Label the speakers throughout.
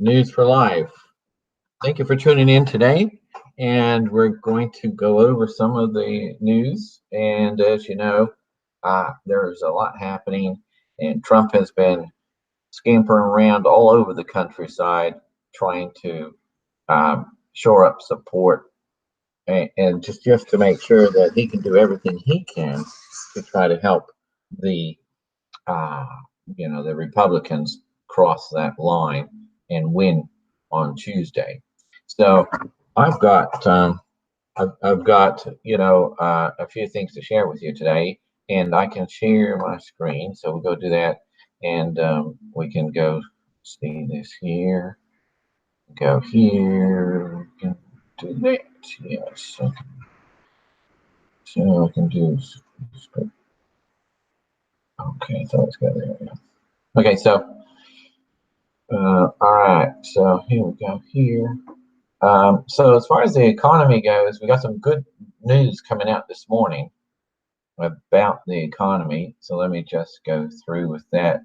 Speaker 1: News for Life. Thank you for tuning in today. And we're going to go over some of the news. And as you know, there's a lot happening, and Trump has been scampering around all over the countryside trying to shore up support and just to make sure that he can do everything he can to try to help the uh, the Republicans cross that line and win on Tuesday. So I've got I've got a few things to share with you today, and I can share my screen. So we'll go do that, and we can go see this here. Go here. We can do that. Yes. Okay. So I can do. Okay, so let's go there. Okay, so all right. So here we go here. So as far as the economy goes, we got some good news coming out this morning about the economy. So let me just go through with that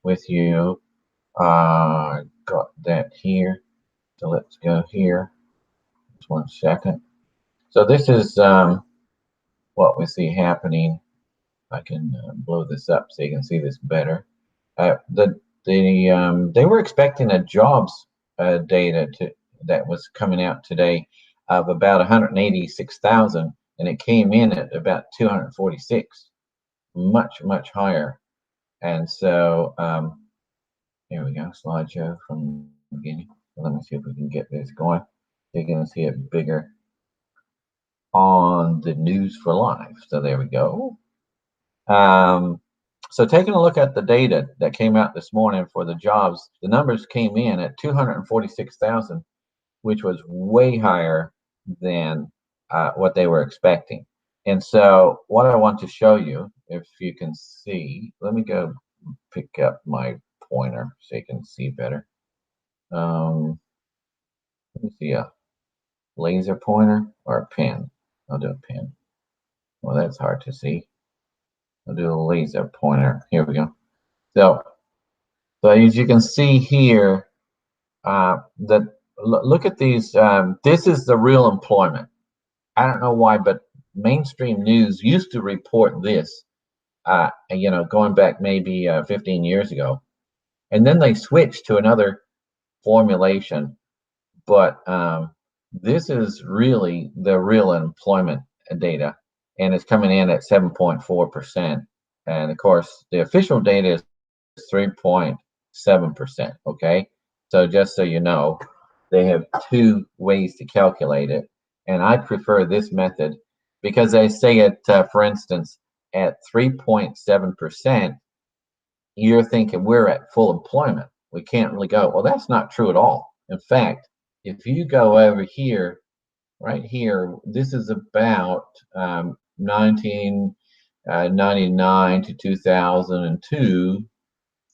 Speaker 1: with you. Got that here. So let's go here. Just 1 second. So this is what we see happening. I can blow this up so you can see this better. They were expecting a jobs data that was coming out today of about 186,000, and it came in at about 246, much higher. And so here we go, slideshow from the beginning. Let me see if we can get this going. You're going to see it bigger on the News for Life. So there we go. So taking a look at the data that came out this morning for the jobs, the numbers came in at 246,000, which was way higher than what they were expecting. And so what I want to show you, if you can see, let me go pick up my pointer so you can see better. Let me see a laser pointer or a pen. I'll do a pen. Well, that's hard to see. I'll do a laser pointer. Here we go. So as you can see here, look at these. This is the real employment. I don't know why, but mainstream news used to report this, going back maybe 15 years ago. And then they switched to another formulation. But this is really the real employment data, and it's coming in at 7.4%. And of course, the official data is 3.7%. Okay, so just so you know, they have two ways to calculate it, and I prefer this method because they say it, for instance, at 3.7%, you're thinking we're at full employment. We can't really go. Well, that's not true at all. In fact, if you go over here, right here, this is about 1999 to 2002.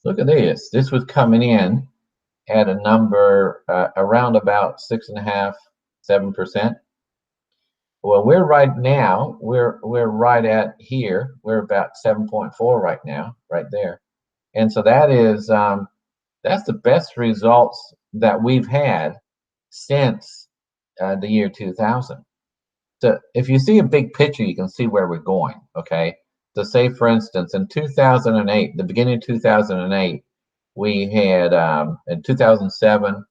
Speaker 1: Look at this. This was coming in at a number around about 6.5%, 7%. Well, we're right now, we're right at here. We're about 7.4 right now, right there. And so that is that's the best results that we've had since the year 2000. So if you see a big picture, you can see where we're going. Okay, so say for instance in 2008, the beginning of 2008, we had in 2007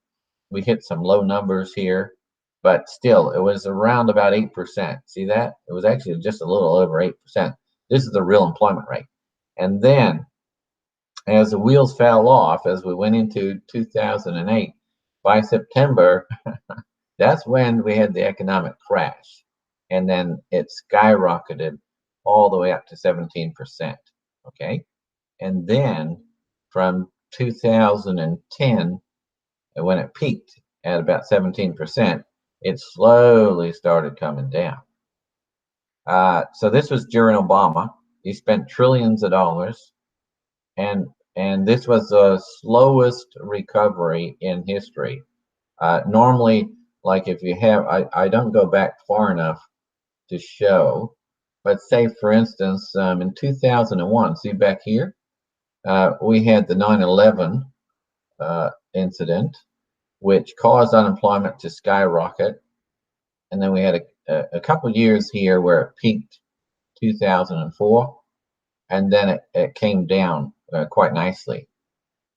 Speaker 1: we hit some low numbers here, but still it was around about 8%. See that? It was actually just a little over 8%. This is the real employment rate. And then as the wheels fell off, as we went into 2008, by September, that's when we had the economic crash. And then it skyrocketed all the way up to 17%. Okay. And then from 2010, when it peaked at about 17%, it slowly started coming down. So this was during Obama. He spent trillions of dollars, and this was the slowest recovery in history. Normally, like if you have, I don't go back far enough to show, but say for instance, in 2001, see back here, we had the 9/11 incident, which caused unemployment to skyrocket. And then we had a couple years here where it peaked 2004, and then it came down quite nicely.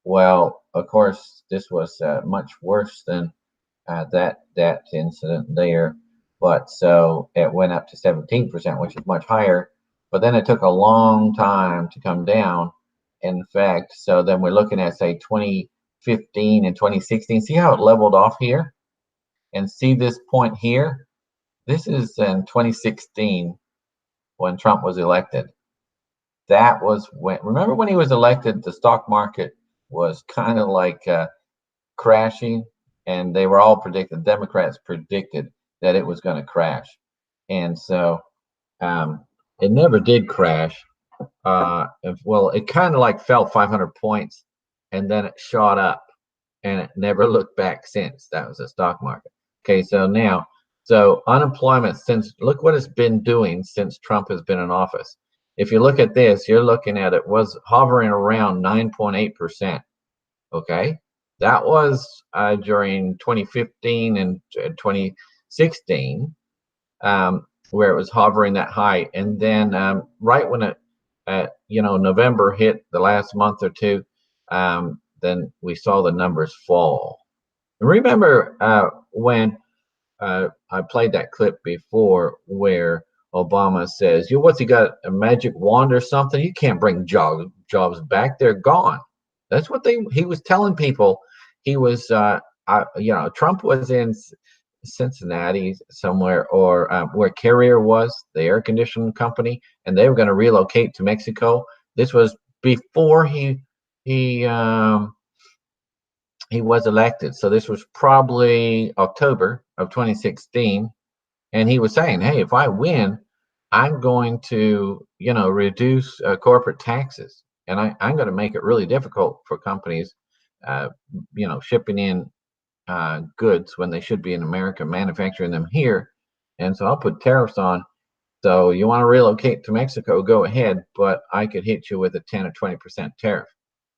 Speaker 1: Well, of course, this was much worse than that incident there, but so it went up to 17%, which is much higher. But then it took a long time to come down. In fact, so then we're looking at say 2015 and 2016. See how it leveled off here, and see this point here. This is in 2016 when Trump was elected. That was when, remember when he was elected, the stock market was kind of like crashing, and they were all predicted, Democrats predicted that it was going to crash. And so it never did crash. Well, it kind of like fell 500 points and then it shot up and it never looked back since. That was the stock market. Okay, so now, so unemployment, since look what it's been doing since Trump has been in office. If you look at this, you're looking at it was hovering around 9.8%. Okay, that was during 2015 and 2016, where it was hovering that high, and then right when it, November hit, the last month or two, then we saw the numbers fall. Remember when I played that clip before where Obama says, "You, what's he got? A magic wand or something? You can't bring jobs back. They're gone." That's what he was telling people. He was, Trump was in Cincinnati somewhere, or where Carrier was, the air conditioning company, and they were going to relocate to Mexico. This was before he um, he was elected. So this was probably October of 2016. And he was saying, hey, if I win, I'm going to, reduce corporate taxes. And I'm going to make it really difficult for companies, shipping in goods when they should be in America, manufacturing them here. And so I'll put tariffs on. So you want to relocate to Mexico, go ahead, but I could hit you with a 10 or 20% tariff.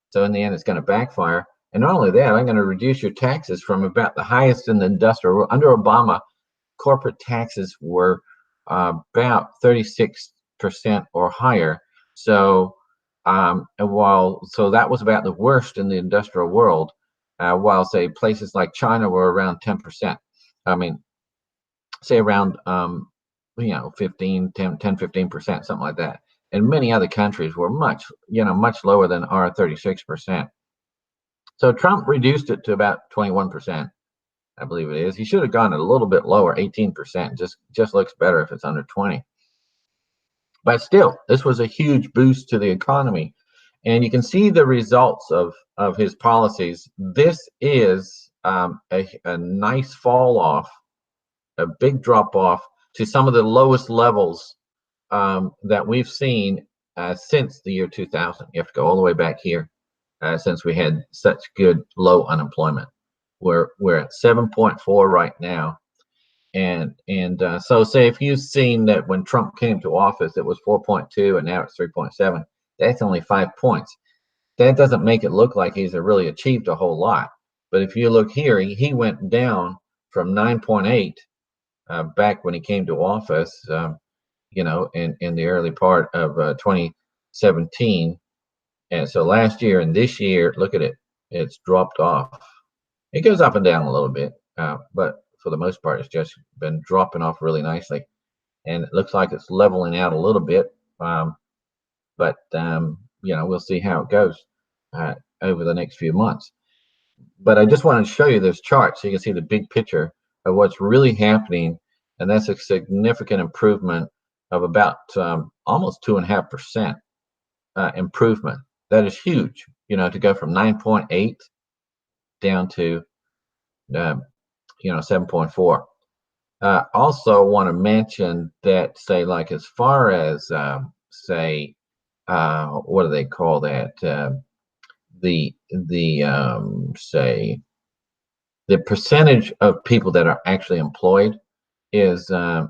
Speaker 1: So in the end, it's going to backfire. And not only that, I'm going to reduce your taxes from about the highest in the industrial world. Under Obama, corporate taxes were about 36% or higher. So that was about the worst in the industrial world, while say places like China were around 10%. I mean, say around 15%, something like that. And many other countries were much lower than our 36%. So Trump reduced it to about 21%, I believe it is. He should have gone a little bit lower, 18%. Just looks better if it's under 20. But still, this was a huge boost to the economy. And you can see the results of his policies. This is a nice fall off, a big drop off to some of the lowest levels that we've seen since the year 2000. You have to go all the way back here, since we had such good low unemployment. We're at 7.4 right now, and so say if you've seen that when Trump came to office it was 4.2 and now it's 3.7. That's only 5 points. That doesn't make it look like he's really achieved a whole lot. But if you look here, he went down from 9.8 back when he came to office, in the early part of 2017. And so last year and this year, look at it, it's dropped off. It goes up and down a little bit, but for the most part, it's just been dropping off really nicely. And it looks like it's leveling out a little bit. But we'll see how it goes over the next few months. But I just wanted to show you this chart so you can see the big picture of what's really happening. And that's a significant improvement of about almost 2.5% improvement. That is huge, to go from 9.8 down to 7.4. Also want to mention that, say, like as far as what do they call that? Say the percentage of people that are actually employed is of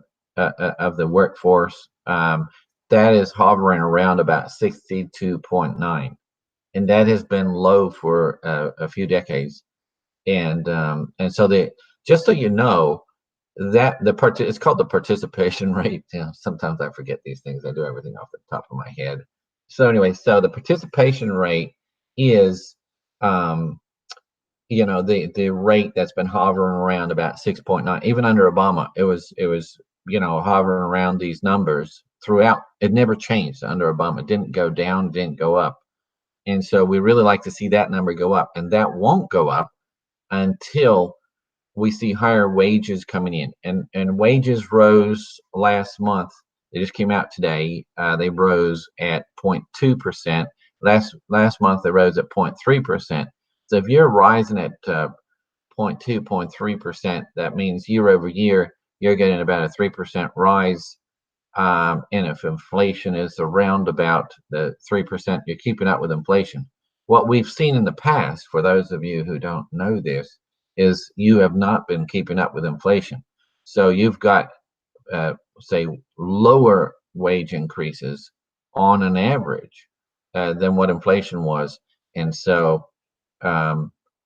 Speaker 1: the workforce, that is hovering around about 62.9, and that has been low for a few decades. And so just so you know, that it's called the participation rate. Sometimes I forget these things. I do everything off the top of my head. So anyway, so the participation rate is the rate that's been hovering around about 6.9. Even under Obama, it was hovering around these numbers throughout. It never changed under Obama. It didn't go down, didn't go up. And so we really like to see that number go up, and that won't go up until we see higher wages coming in. And wages rose last month. They just came out today. They rose at 0.2%. Last month they rose at 0.3%. So if you're rising at 0.2, 0.3%, that means year over year you're getting about a 3% rise. And if inflation is around about the 3%, you're keeping up with inflation. What we've seen in the past, for those of you who don't know this, is you have not been keeping up with inflation. So you've got, say, lower wage increases on an average than what inflation was. And so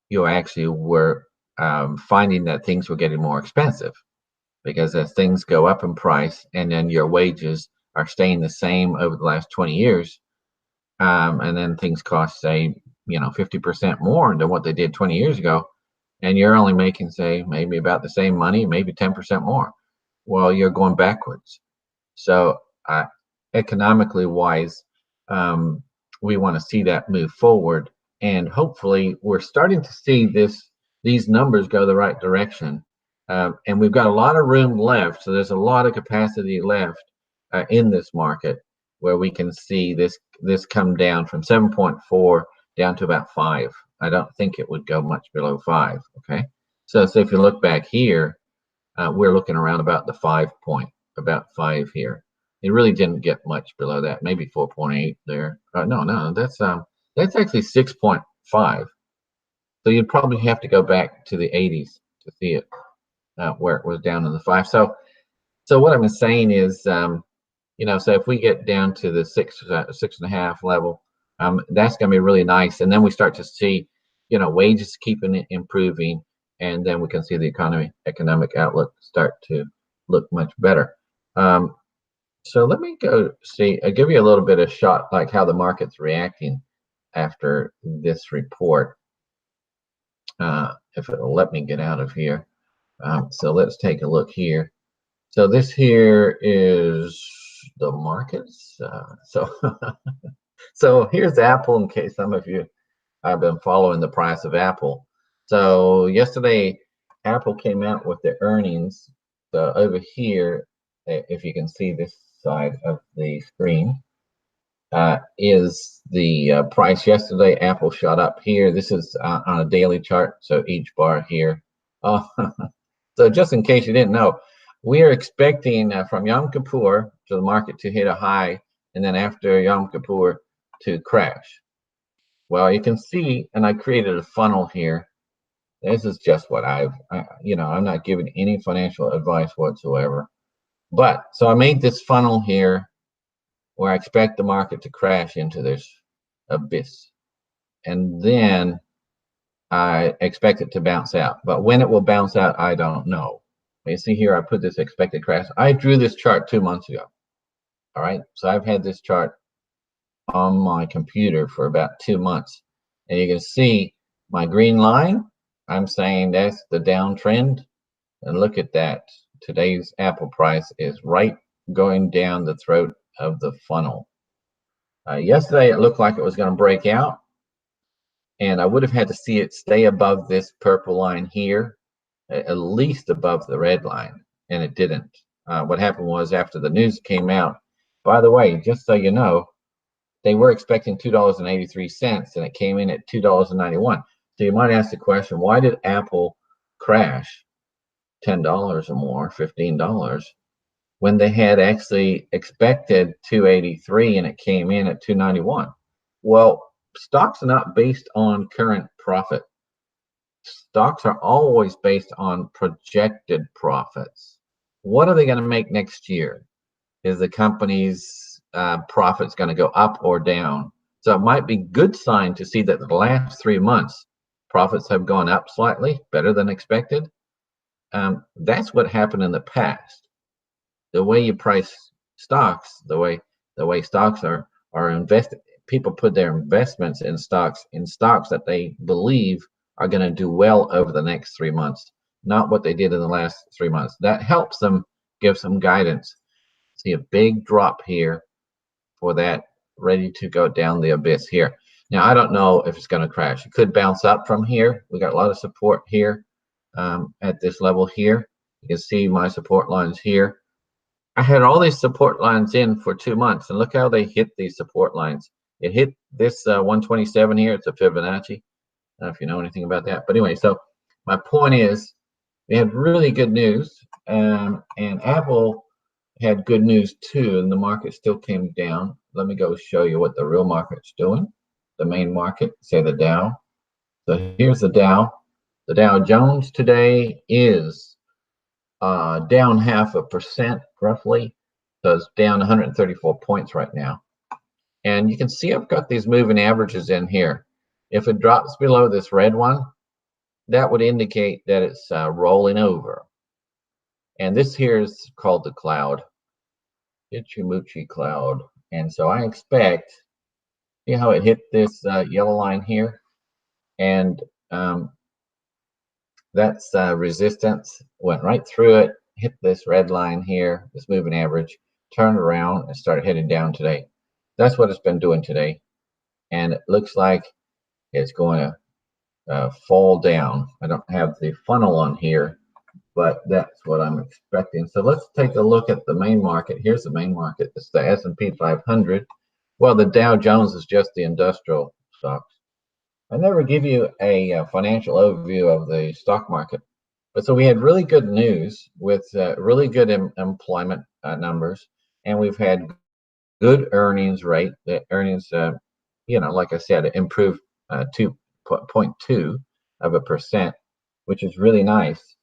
Speaker 1: you actually were finding that things were getting more expensive, because as things go up in price and then your wages are staying the same over the last 20 years, and then things cost, say, 50% more than what they did 20 years ago, and you're only making, say, maybe about the same money, maybe 10% more. Well, you're going backwards. So economically wise, we want to see that move forward, and hopefully we're starting to see these numbers go the right direction. And we've got a lot of room left, so there's a lot of capacity left in this market, where we can see this come down from 7.4 down to about 5. I don't think it would go much below 5. Okay, so if you look back here, we're looking around about the 5 point, about 5 here. It really didn't get much below that, maybe 4.8 there. No, that's actually 6.5. So you'd probably have to go back to the 80s to see it, where it was down in the 5. So what I'm saying is, so if we get down to the 6.5 level, that's going to be really nice. And then we start to see, wages keeping it improving, and then we can see the economic outlook start to look much better. So let me go see. I'll give you a little bit of shot, like how the market's reacting after this report. If it'll let me get out of here. So let's take a look here. So this here is the markets. So here's Apple, in case some of you have been following the price of Apple. So yesterday, Apple came out with their earnings. So over here, if you can see this side of the screen, is the price. Yesterday, Apple shot up here. This is on a daily chart, so each bar here. So just in case you didn't know, we are expecting from Yom Kippur to the market to hit a high, and then after Yom Kippur to crash. Well, you can see, and I created a funnel here. This is just what I'm not giving any financial advice whatsoever. But so I made this funnel here where I expect the market to crash into this abyss. And then I expect it to bounce out. But when it will bounce out, I don't know. You see here, I put this expected crash. I drew this chart 2 months ago. All right. So I've had this chart on my computer for about 2 months. And you can see my green line. I'm saying that's the downtrend. And look at that. Today's Apple price is right going down the throat of the funnel. Yesterday, it looked like it was going to break out. And I would have had to see it stay above this purple line here, at least above the red line. And it didn't. What happened was, after the news came out, by the way, just so you know, they were expecting $2.83, and it came in at $2.91. So you might ask the question, why did Apple crash $10 or more, $15, when they had actually expected 283 and it came in at 291? Well, stocks are not based on current profit. Stocks are always based on projected profits. What are they going to make next year? Is the company's profits going to go up or down? So it might be good sign to see that the last 3 months Profits have gone up slightly, better than expected. That's what happened in the past. The way you price stocks, the way stocks are invested, people put their investments in stocks that they believe are going to do well over the next 3 months, not what they did in the last 3 months. That helps them give some guidance. See a big drop here for that, ready to go down the abyss here. Now, I don't know if it's going to crash. It could bounce up from here. We got a lot of support here at this level here. You can see my support lines here. I had all these support lines in for 2 months, and look how they hit these support lines. It hit this 127 here. It's a Fibonacci. I don't know if you know anything about that. But anyway, so my point is we had really good news, and Apple had good news too, and the market still came down. Let me go show you what the real market's doing. The main market, say the Dow. So here's the Dow. The Dow Jones today is down 0.5% roughly. So it's down 134 points right now. And you can see I've got these moving averages in here. If it drops below this red one, that would indicate that it's rolling over. And this here is called the cloud. Ichimuchi cloud. And so I expect, see how it hit this yellow line here? And that's resistance, went right through it, hit this red line here, this moving average, turned around and started heading down today. That's what it's been doing today. And it looks like it's going to fall down. I don't have the funnel on here, but that's what I'm expecting. So let's take a look at the main market. Here's the main market. It's the S&P 500. Well, the Dow Jones is just the industrial stocks. I never give you a financial overview of the stock market. But so we had really good news with really good employment numbers, and we've had good earnings rate. The earnings, like I said, improved 2.2%, which is really nice.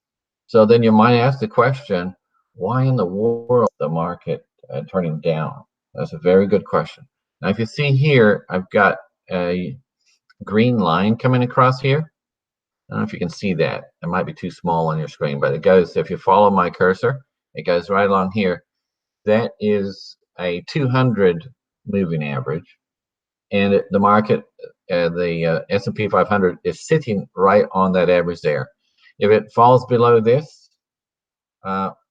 Speaker 1: So then you might ask the question, why in the world is the market turning down? That's a very good question. Now, if you see here, I've got a green line coming across here. I don't know if you can see that. It might be too small on your screen, but it goes, if you follow my cursor, it goes right along here. That is a 200 moving average. And the market, the S&P 500 is sitting right on that average there. If it falls below this,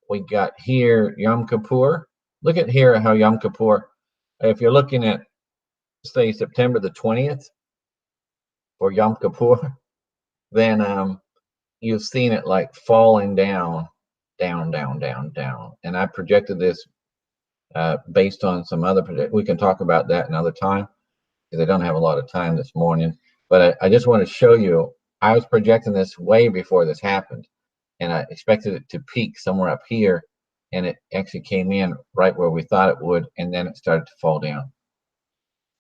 Speaker 1: we got here Yom Kippur. Look at here how Yom Kippur, if you're looking at, say, September the 20th for Yom Kippur, then you've seen it like falling down. And I projected this based on some other project. We can talk about that another time because I don't have a lot of time this morning. But I just want to show you, I was projecting this way before this happened, and I expected it to peak somewhere up here, and it actually came in right where we thought it would, and then it started to fall down.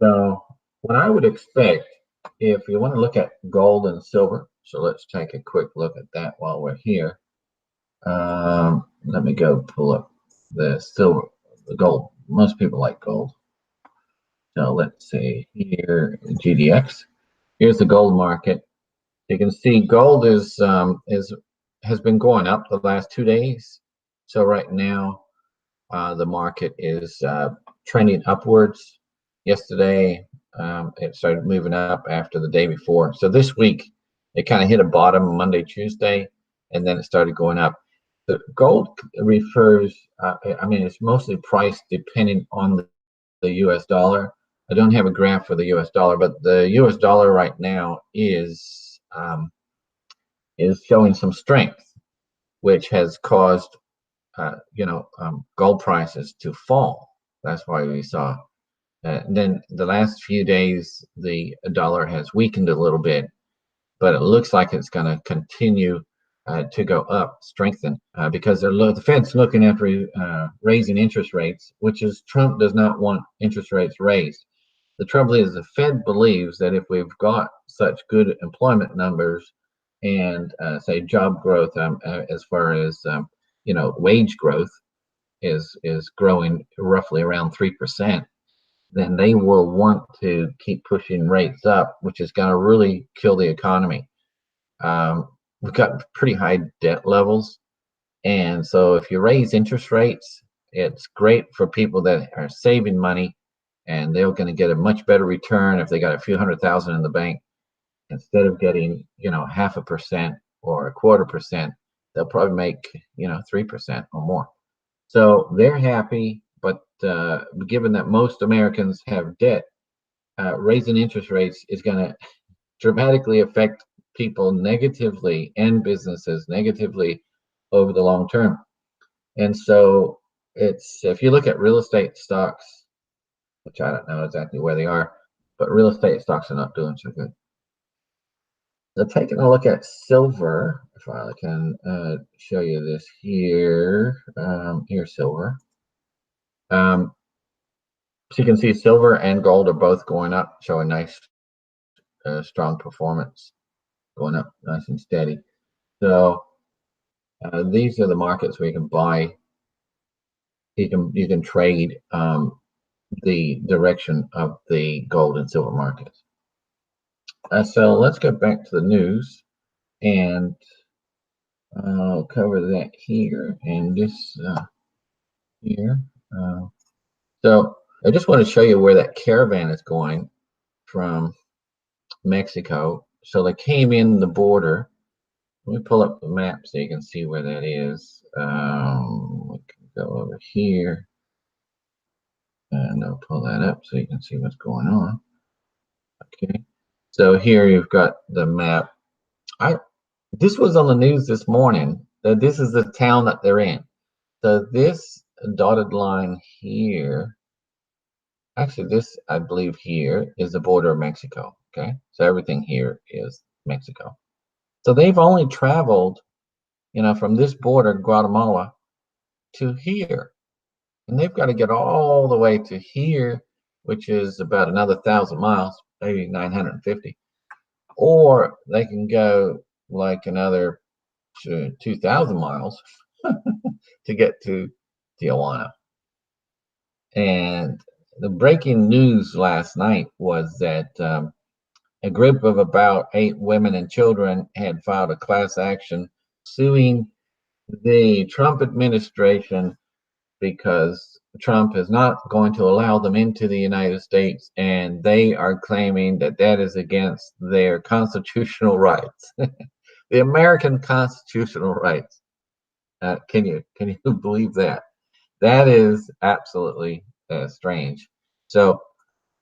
Speaker 1: So what I would expect, if you want to look at gold and silver, so let's take a quick look at that while we're here. Let me go pull up the silver, the gold. Most people like gold. So let's see here, GDX. Here's the gold market. You can see gold has been going up the last 2 days. So right now, the market is trending upwards. Yesterday, it started moving up after the day before. So this week, it kind of hit a bottom Monday, Tuesday, and then it started going up. The gold refers, it's mostly priced depending on the US dollar. I don't have a graph for the US dollar, but the US dollar right now is showing some strength, which has caused, gold prices to fall. That's why we saw. Then the last few days, the dollar has weakened a little bit, but it looks like it's going to continue to go up, strengthen, because the Fed's looking at raising interest rates, which is Trump does not want interest rates raised. The trouble is the Fed believes that if we've got such good employment numbers and say job growth, as far as wage growth is growing roughly around 3%, then they will want to keep pushing rates up, which is going to really kill the economy. We've got pretty high debt levels. And so if you raise interest rates, it's great for people that are saving money, and they're going to get a much better return if they got a few hundred thousand in the bank instead of getting, 0.5% or a 1/4%. They'll probably make, 3% or more. So they're happy, but given that most Americans have debt, raising interest rates is going to dramatically affect people negatively and businesses negatively over the long term. And so it's if you look at real estate stocks, which I don't know exactly where they are, but real estate stocks are not doing so good. So taking a look at silver, if I can show you this here. Here's silver. So you can see silver and gold are both going up, showing nice, strong performance, going up nice and steady. So these are the markets where you can buy. You can trade the direction of the gold and silver markets. So let's go back to the news, and I'll cover that here and this here. Uh, so I just want to show you where that caravan is going from Mexico. So they came in the border. Let me pull up the map so you can see where that is. We can go over here, and I'll pull that up so you can see what's going on. Okay. So here you've got the map. This was on the news this morning. This is the town that they're in. So this dotted line here, actually this I believe here is the border of Mexico. Okay. So everything here is Mexico. So they've only traveled, from this border, Guatemala, to here. And they've got to get all the way to here, which is about another 1,000 miles, maybe 950. Or they can go like another 2,000 miles to get to Tijuana. And the breaking news last night was that a group of about 8 women and children had filed a class action suing the Trump administration because Trump is not going to allow them into the United States, and they are claiming that that is against their constitutional rights, the American constitutional rights. Can you believe that? That is absolutely strange. So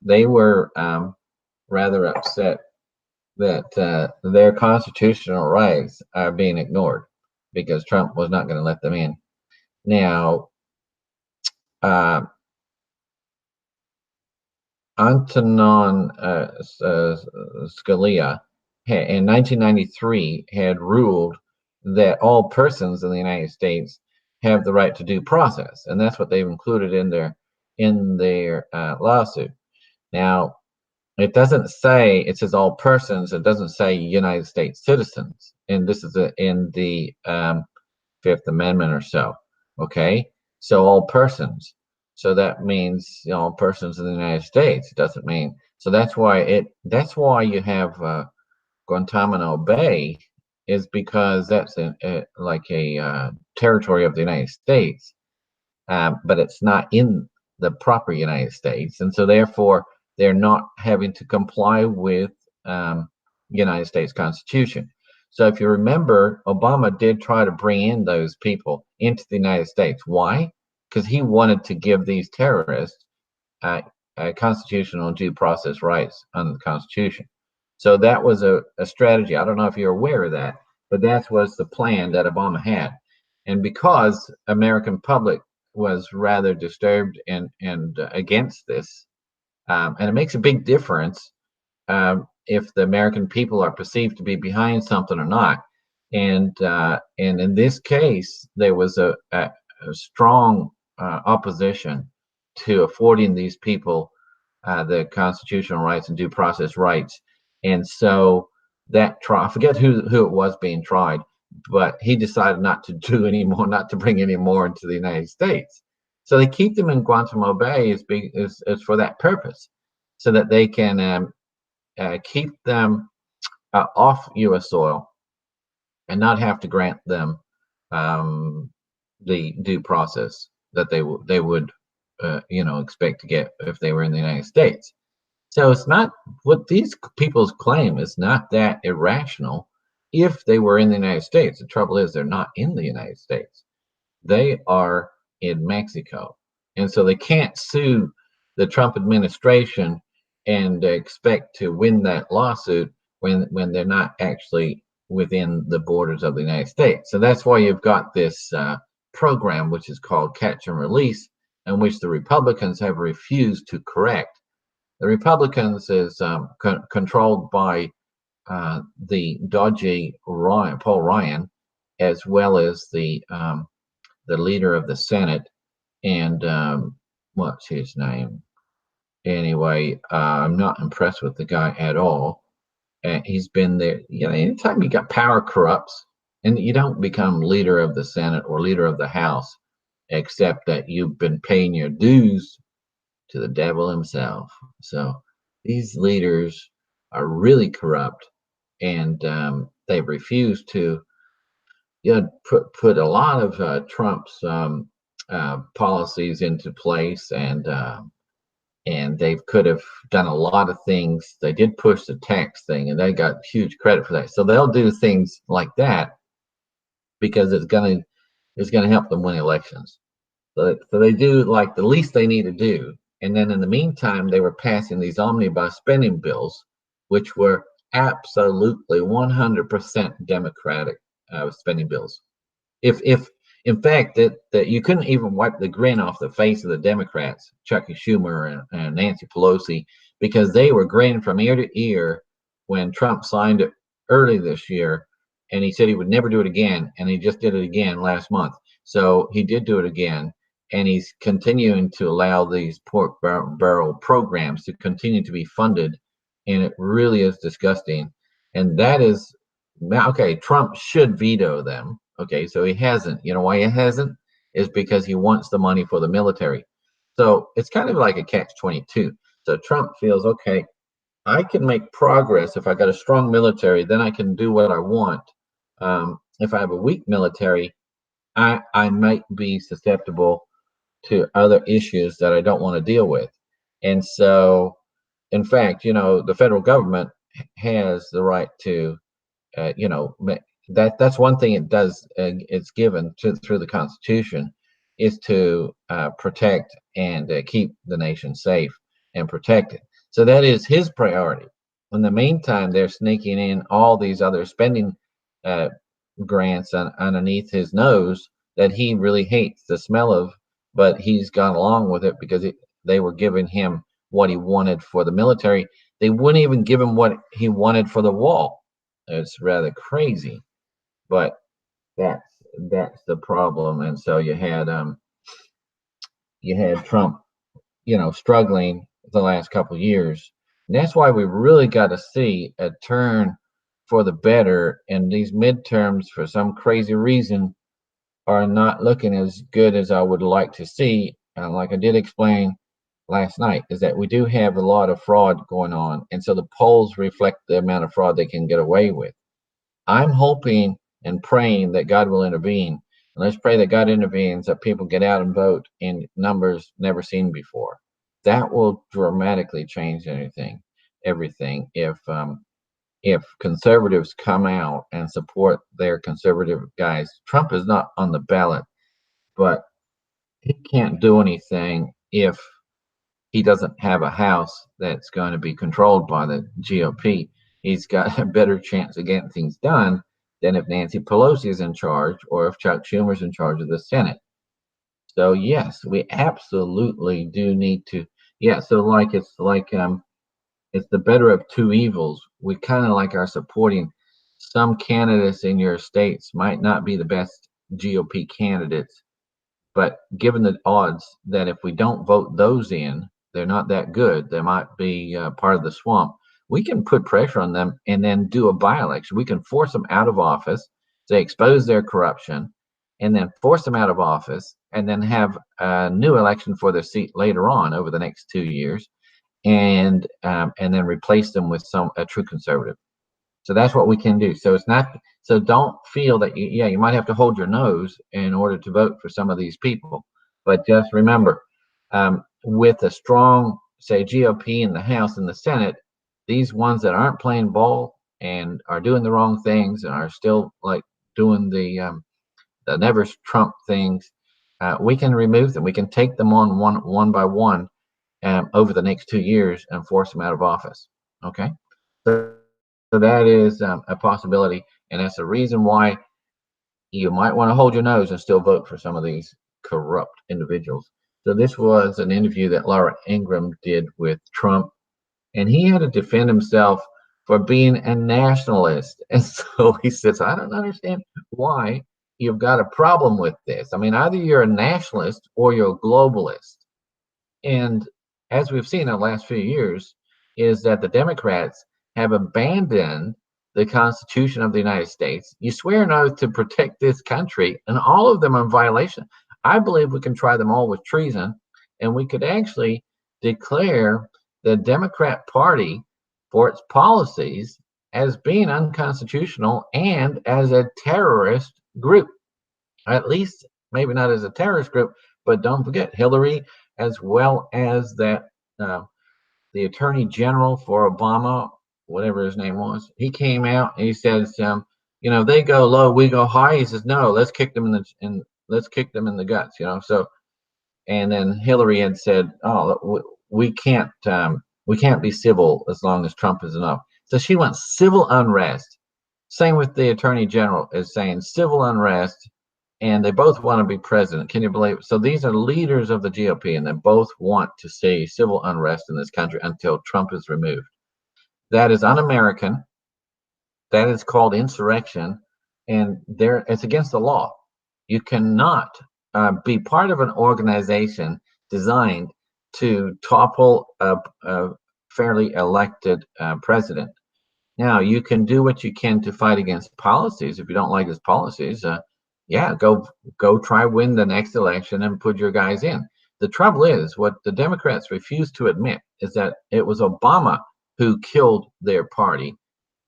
Speaker 1: they were rather upset that their constitutional rights are being ignored because Trump was not going to let them in. Now, Antonin Scalia in 1993 had ruled that all persons in the United States have the right to due process, and that's what they've included in their lawsuit. Now, it doesn't say, it says all persons. It doesn't say United States citizens, and this is in the Fifth Amendment or so. Okay, so all persons. So that means all persons in the United States. It doesn't mean so. That's why you have Guantanamo Bay, is because that's like a territory of the United States, but it's not in the proper United States, and so therefore they're not having to comply with United States Constitution. So if you remember, Obama did try to bring in those people into the United States. Why? Because he wanted to give these terrorists constitutional due process rights under the Constitution. So that was a strategy. I don't know if you're aware of that, but that was the plan that Obama had. And because American public was rather disturbed and against this, and it makes a big difference if the American people are perceived to be behind something or not. And in this case, there was a strong opposition to affording these people the constitutional rights and due process rights. And so that I forget who it was being tried, but he decided not to do any more, not to bring any more into the United States. So they keep them in Guantanamo Bay is for that purpose, so that they can keep them off U.S. soil and not have to grant them um, the due process that they would expect to get if they were in the United States. So it's not what these people's claim is not that irrational if they were in the United States. The trouble is they're not in the United States. They are in Mexico. And so they can't sue the Trump administration and expect to win that lawsuit when they're not actually within the borders of the United States. So that's why you've got this program, which is called Catch and Release, in which the Republicans have refused to correct. The Republicans is controlled by the dodgy Paul Ryan, as well as the leader of the Senate, and what's his name? Anyway, I'm not impressed with the guy at all. He's been there. Anytime you got power corrupts, and you don't become leader of the Senate or leader of the House, except that you've been paying your dues to the devil himself. So these leaders are really corrupt, and they've refused to put a lot of Trump's policies into place, and they could have done a lot of things. They did push the tax thing, and they got huge credit for that. So they'll do things like that because it's gonna help them win elections. So they do like the least they need to do. And then in the meantime, they were passing these omnibus spending bills, which were absolutely 100% Democratic spending bills. If in fact that you couldn't even wipe the grin off the face of the Democrats, Chucky Schumer and Nancy Pelosi, because they were grinning from ear to ear when Trump signed it early this year, and he said he would never do it again, and he just did it again last month. So he did do it again, and he's continuing to allow these pork barrel programs to continue to be funded, and it really is disgusting. And that is okay. Trump should veto them. Okay, so he hasn't. You know why he hasn't? Is because he wants the money for the military. So it's kind of like a catch-22. So Trump feels, okay, I can make progress if I got a strong military, then I can do what I want. If I have a weak military, I might be susceptible to other issues that I don't want to deal with. And so, in fact, the federal government has the right to that's one thing it does. It's given through the Constitution is to protect and keep the nation safe and protect it. So that is his priority. In the meantime, they're sneaking in all these other spending uh, grants underneath his nose that he really hates the smell of, but he's gone along with it because they were giving him what he wanted for the military. They wouldn't even give him what he wanted for the wall. It's rather crazy, but that's that's the problem. And so you had Trump, struggling the last couple of years. And that's why we really got to see a turn for the better. And these midterms, for some crazy reason, are not looking as good as I would like to see. Like I did explain last night, is that we do have a lot of fraud going on, and so the polls reflect the amount of fraud they can get away with. I'm hoping and praying that God will intervene. And let's pray that God intervenes, that people get out and vote in numbers never seen before. That will dramatically change everything. If conservatives come out and support their conservative guys, Trump is not on the ballot, but he can't do anything if he doesn't have a house that's going to be controlled by the GOP. He's got a better chance of getting things done than if Nancy Pelosi is in charge or if Chuck Schumer's in charge of the Senate. So yes, we absolutely do need to. Yeah, so it's the better of two evils. We kind of like are supporting some candidates in your states might not be the best GOP candidates, but given the odds that if we don't vote those in, they're not that good. They might be part of the swamp. We can put pressure on them and then do a by-election. We can force them out of office. They expose their corruption, and then force them out of office, and then have a new election for their seat later on over the next 2 years, and then replace them with a true conservative. So that's what we can do. So it's not, so don't feel that you might have to hold your nose in order to vote for some of these people. But just remember, with a strong, say, GOP in the House and the Senate, these ones that aren't playing ball and are doing the wrong things and are still like doing the never Trump things, we can remove them. We can take them on one by one over the next 2 years and force them out of office. Okay, so that is a possibility, and that's the reason why you might want to hold your nose and still vote for some of these corrupt individuals. So this was an interview that Laura Ingraham did with Trump, and he had to defend himself for being a nationalist. And so he says, I don't understand why you've got a problem with this. I mean, either you're a nationalist or you're a globalist. And as we've seen in the last few years, is that the Democrats have abandoned the Constitution of the United States. You swear an oath to protect this country, and all of them are in violation. I believe we can try them all with treason, and we could actually declare the Democrat Party for its policies as being unconstitutional and as a terrorist group. At least, maybe not as a terrorist group, but don't forget Hillary, as well as that uh, the Attorney General for Obama, whatever his name was. He came out and he says, they go low, we go high. He says, no, let's kick them let's kick them in the guts. So, and then Hillary had said, oh, we can't be civil as long as Trump is enough. So she wants civil unrest. Same with the Attorney General is saying civil unrest, and they both want to be president. Can you believe it? So these are leaders of the GOP, and they both want to see civil unrest in this country until Trump is removed. That is un-American. That is called insurrection, and it's against the law. You cannot be part of an organization designed to topple a fairly elected president. Now, you can do what you can to fight against policies. If you don't like his policies, go try win the next election and put your guys in. The trouble is, what the Democrats refuse to admit is that it was Obama who killed their party.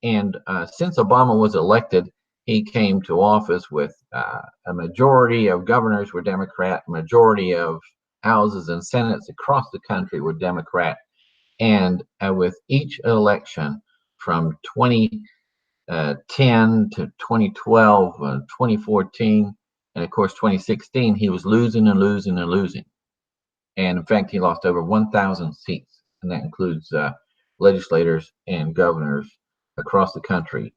Speaker 1: And since Obama was elected, he came to office with a majority of governors were Democrat, majority of houses and senates across the country were Democrat. And with each election from 2010 to 2012, 2014, and of course 2016, he was losing and losing and losing. And in fact, he lost over 1,000 seats, and that includes legislators and governors across the country.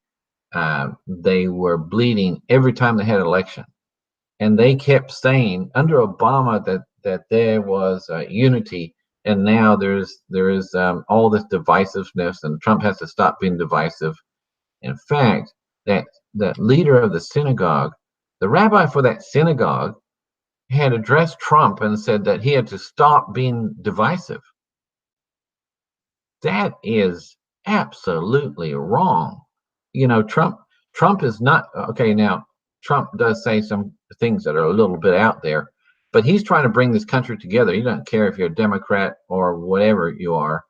Speaker 1: They were bleeding every time they had an election, and they kept saying under Obama that there was unity, and now there is all this divisiveness, and Trump has to stop being divisive. In fact, that leader of the synagogue, the rabbi for that synagogue, had addressed Trump and said that he had to stop being divisive. That is absolutely wrong. Trump is not okay. Now, Trump does say some things that are a little bit out there, but he's trying to bring this country together. He doesn't care if you're a Democrat or whatever you are.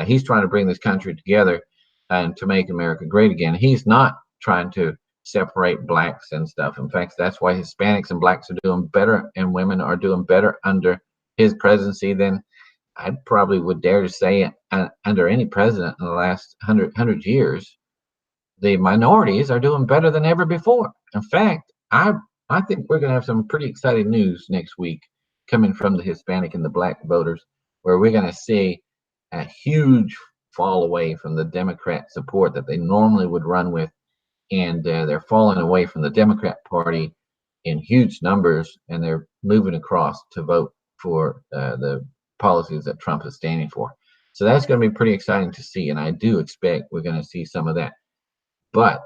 Speaker 1: He's trying to bring this country together and to make America great again. He's not trying to separate blacks and stuff. In fact, that's why Hispanics and blacks are doing better, and women are doing better under his presidency than I probably would dare to say under any president in the last 100 years. The minorities are doing better than ever before. In fact, I think we're going to have some pretty exciting news next week coming from the Hispanic and the black voters, where we're going to see a huge fall away from the Democrat support that they normally would run with, and they're falling away from the Democrat Party in huge numbers, and they're moving across to vote for the policies that Trump is standing for. So that's going to be pretty exciting to see, and I do expect we're going to see some of that. But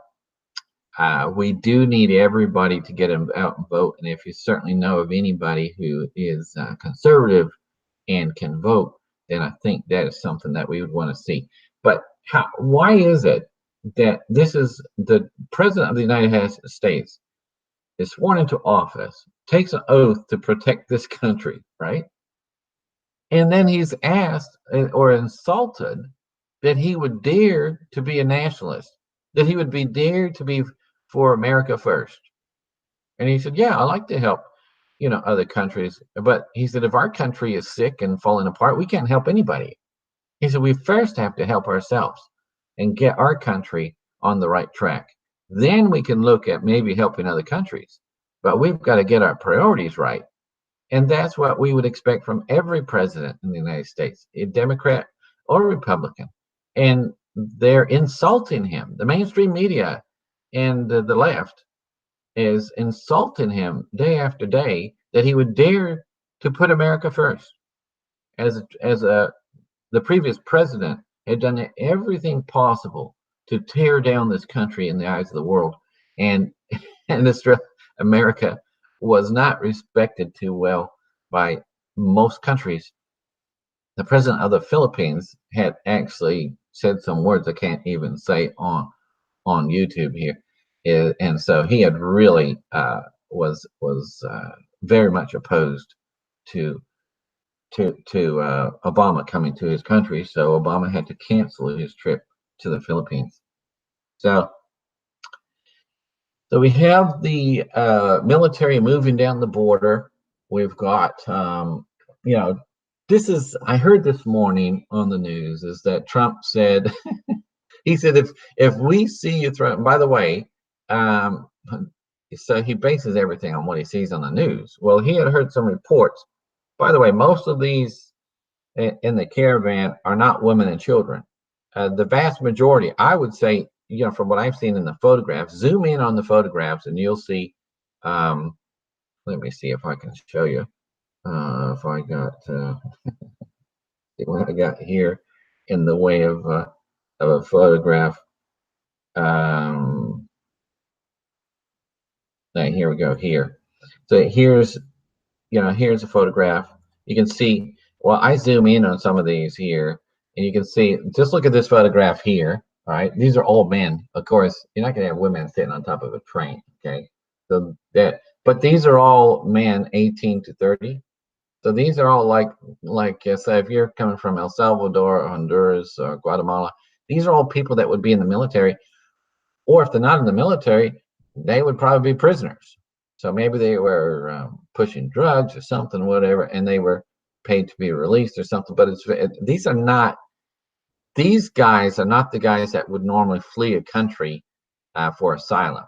Speaker 1: we do need everybody to get out and vote, and if you certainly know of anybody who is conservative and can vote, then I think that is something that we would want to see. But why is it that this is the president of the United States is sworn into office, takes an oath to protect this country, right? And then he's asked or insulted that he would dare to be a nationalist. that he would be dared to be for America first. And he said, yeah, I like to help, other countries. But he said, if our country is sick and falling apart, we can't help anybody. He said, we first have to help ourselves and get our country on the right track. Then we can look at maybe helping other countries. But we've got to get our priorities right. And that's what we would expect from every president in the United States, a Democrat or Republican. And they're insulting him. The mainstream media and the left is insulting him day after day that he would dare to put America first. As the previous president had done everything possible to tear down this country in the eyes of the world, and and this America was not respected too well by most countries. The president of the Philippines had actually said some words I can't even say on YouTube here, and so he had really was very much opposed to Obama coming to his country. So Obama had to cancel his trip to the Philippines. So we have the military moving down the border. We've got, this is, I heard this morning on the news is that Trump said, he said, if we see you throw, by the way, so he bases everything on what he sees on the news. Well, he had heard some reports. By the way, most of these in the caravan are not women and children. The vast majority, I would say, from what I've seen in the photographs, zoom in on the photographs and you'll see, let me see if I can show you, if I got, what I got here in the way of a photograph. Here we go here. So here's a photograph. You can see, well, I zoom in on some of these here, and you can see, just look at this photograph here. All right, these are old men. Of course, you're not going to have women sitting on top of a train. Okay, so but these are all men 18 to 30. So these are all like say if you're coming from El Salvador or Honduras or Guatemala, these are all people that would be in the military, or if they're not in the military, they would probably be prisoners. So maybe they were pushing drugs or something, whatever, and they were paid to be released or something. But these guys are not the guys that would normally flee a country for asylum.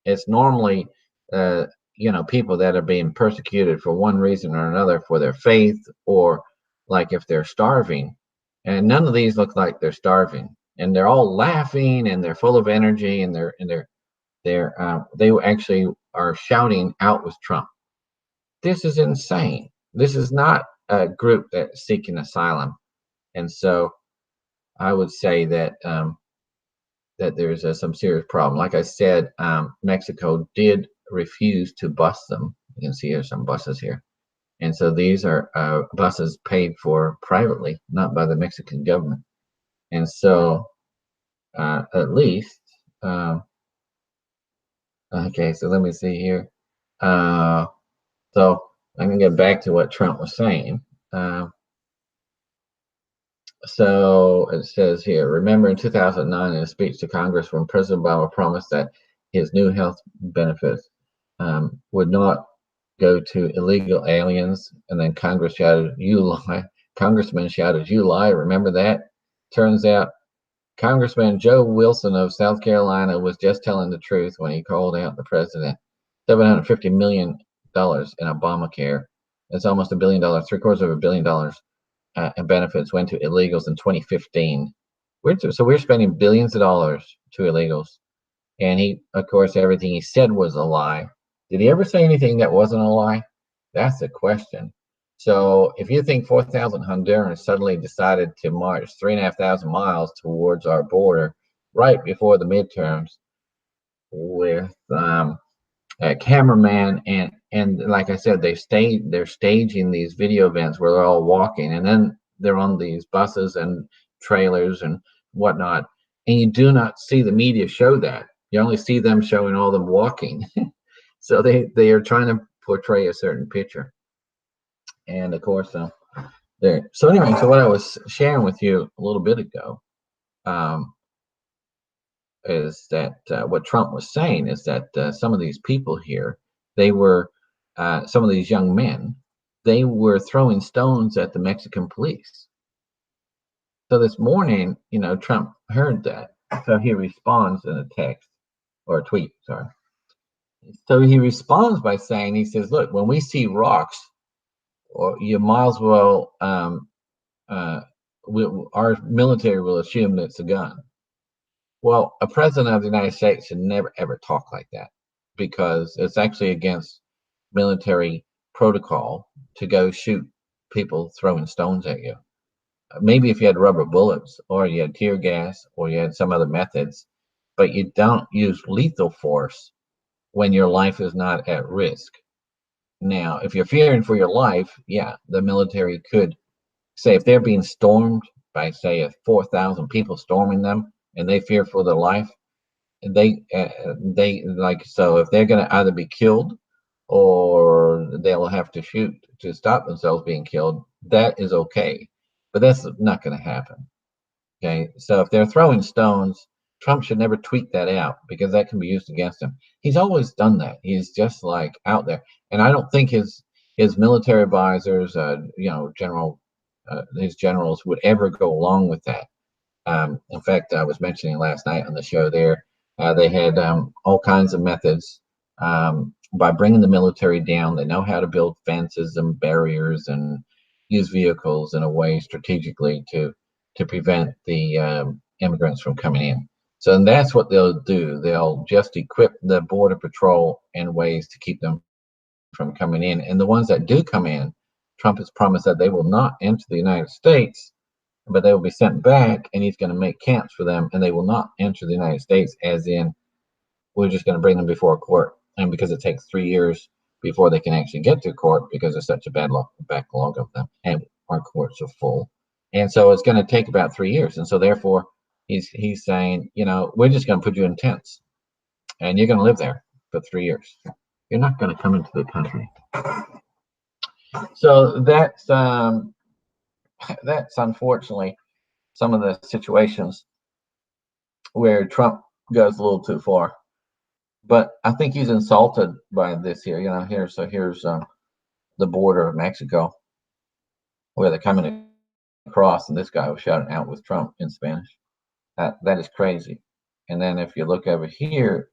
Speaker 1: It's normally, people that are being persecuted for one reason or another for their faith, or like if they're starving. And none of these look like they're starving, and they're all laughing and they're full of energy, and they actually are shouting out with Trump. This is insane. This is not a group that's seeking asylum, and so I would say that that there's some serious problem. Like I said, Mexico did refuse to bus them. You can see there's some buses here, and so these are buses paid for privately, not by the Mexican government. And so, at least, okay. So let me see here. So I'm gonna get back to what Trump was saying. So it says here, remember in 2009 in a speech to Congress when President Obama promised that his new health benefits would not go to illegal aliens, and then Congress shouted, "You lie." Congressman shouted, "You lie." Remember that? Turns out Congressman Joe Wilson of South Carolina was just telling the truth when he called out the president. $750 million in Obamacare. It's almost $1 billion, three-quarters of $1 billion and benefits went to illegals in 2015. So we're spending billions of dollars to illegals. And he, of course, everything he said was a lie. Did he ever say anything that wasn't a lie? That's the question. So if you think 4,000 Hondurans suddenly decided to march 3,500 miles towards our border right before the midterms with a cameraman and like I said, they're staging these video events where they're all walking, and then they're on these buses and trailers and whatnot, and you do not see the media show that. You only see them showing all them walking. So they are trying to portray a certain picture, and of course there. So anyway, so what I was sharing with you a little bit ago, is that what Trump was saying is that some of these people here, they were some of these young men, they were throwing stones at the Mexican police. So this morning, Trump heard that, so he responds in a text or a tweet, sorry. So he responds by saying, he says, "Look, when we see rocks, or you might as well, uh, our military will assume that it's a gun." Well, a president of the United States should never ever talk like that, because it's actually against military protocol to go shoot people throwing stones at you. Maybe if you had rubber bullets or you had tear gas or you had some other methods, but you don't use lethal force when your life is not at risk. Now, if you're fearing for your life, yeah, the military could say, if they're being stormed by, say, 4,000 people storming them and they fear for their life, they like, so if they're going to either be killed or they'll have to shoot to stop themselves being killed, that is okay. But that's not going to happen. Okay, so if they're throwing stones, Trump should never tweet that out, because that can be used against him. He's always done that. He's just like out there, and I don't think his military advisors, his generals would ever go along with that. In fact, I was mentioning last night on the show there, they had all kinds of methods by bringing the military down. They know how to build fences and barriers and use vehicles in a way strategically to prevent the immigrants from coming in. So and that's what they'll do. They'll just equip the border patrol in ways to keep them from coming in. And the ones that do come in, Trump has promised that they will not enter the United States, but they will be sent back, and he's going to make camps for them, and they will not enter the United States, as in we're just going to bring them before a court. And because it takes 3 years before they can actually get to court, because there's such a backlog of them, and our courts are full. And so it's going to take about 3 years. And so therefore, he's saying, we're just going to put you in tents, and you're going to live there for 3 years. You're not going to come into the country. So that's unfortunately some of the situations where Trump goes a little too far. But I think he's insulted by this here. Here's the border of Mexico where they're coming across, and this guy was shouting out with Trump in Spanish. That is crazy. And then if you look over here,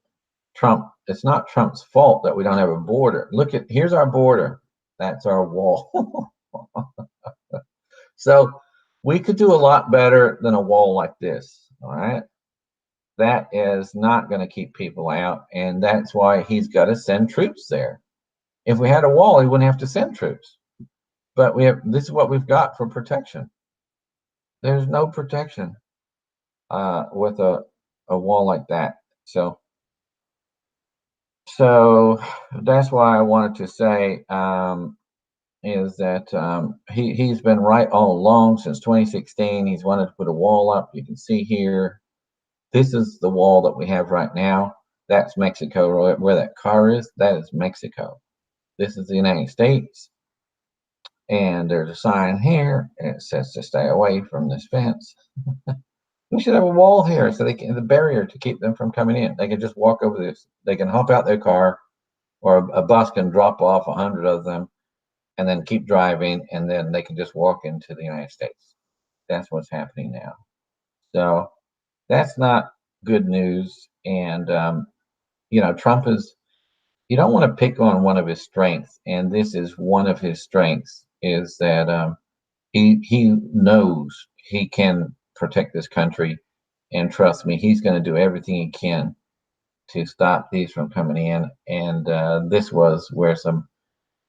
Speaker 1: Trump, it's not Trump's fault that we don't have a border. Here's our border. That's our wall. So we could do a lot better than a wall like this. All right. That is not going to keep people out, and that's why he's got to send troops there. If we had a wall, he wouldn't have to send troops. But this is what we've got for protection. There's no protection with a wall like that. So that's why I wanted to say is that he's been right all along since 2016. He's wanted to put a wall up. You can see here. This is the wall that we have right now. That's Mexico. Where that car is, that is Mexico. This is the United States. And there's a sign here, and it says to stay away from this fence. We should have a wall here so they can, the barrier to keep them from coming in. They can just walk over this. They can hop out their car, or a bus can drop off 100 of them and then keep driving, and then they can just walk into the United States. That's what's happening now. So that's not good news. And Trump is, you don't want to pick on one of his strengths, and this is one of his strengths, is that he knows he can protect this country, and trust me, he's going to do everything he can to stop these from coming in. And this was where some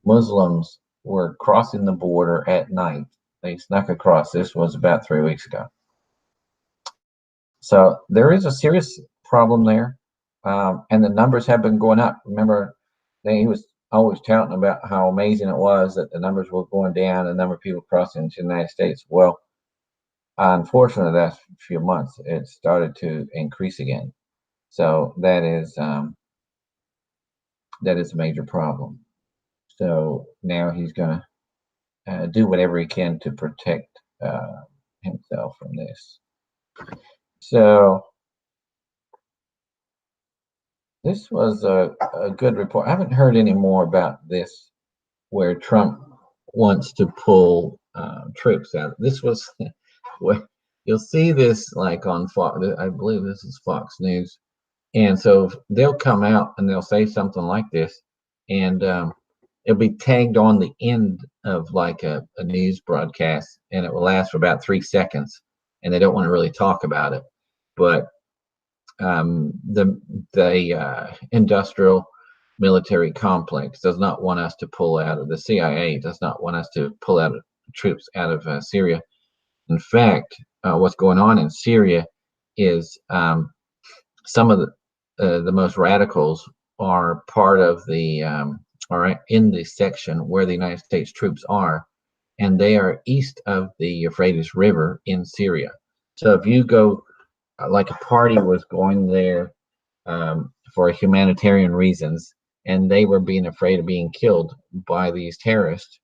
Speaker 1: Muslims were crossing the border at night. They snuck across. This was about 3 weeks ago. So there is a serious problem there, and the numbers have been going up. Remember, he was always touting about how amazing it was that the numbers were going down, the number of people crossing into the United States. Well, unfortunately, the last few months, it started to increase again. So that is a major problem. So now he's going to do whatever he can to protect himself from this. So This was a good report. I haven't heard any more about this, where Trump wants to pull troops out. This was where you'll see this like on Fox. I believe this is Fox News, and so they'll come out and they'll say something like this, and it'll be tagged on the end of like a news broadcast, and it will last for about 3 seconds, and they don't want to really talk about it, but the industrial military complex does not want us to pull out of the CIA does not want us to pull out troops out of Syria. In fact, what's going on in Syria is some of the most radicals are part of the are in the section where the United States troops are, and they are east of the Euphrates River in Syria. So if you go, like a party was going there for humanitarian reasons, and they were being afraid of being killed by these terrorists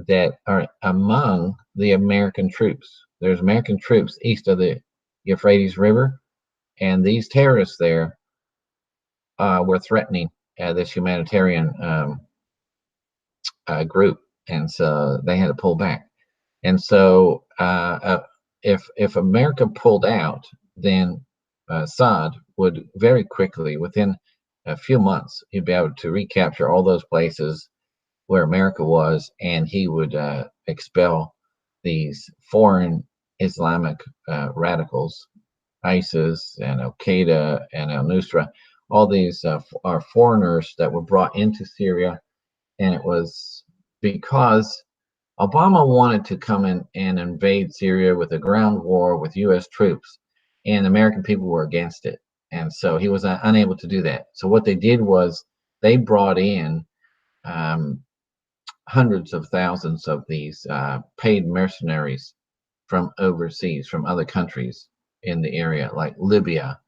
Speaker 1: that are among the American troops. There's American troops east of the Euphrates River, and these terrorists there were threatening this humanitarian group, and so they had to pull back. And so, if America pulled out, then Assad would very quickly, within a few months, he'd be able to recapture all those places where America was, and he would expel these foreign Islamic radicals, ISIS and Al Qaeda and Al Nusra. All these are foreigners that were brought into Syria, and it was because Obama wanted to come in and invade Syria with a ground war with U.S. troops, and the American people were against it. And so he was unable to do that. So what they did was they brought in um, hundreds of thousands of these paid mercenaries from overseas, from other countries in the area, like Libya.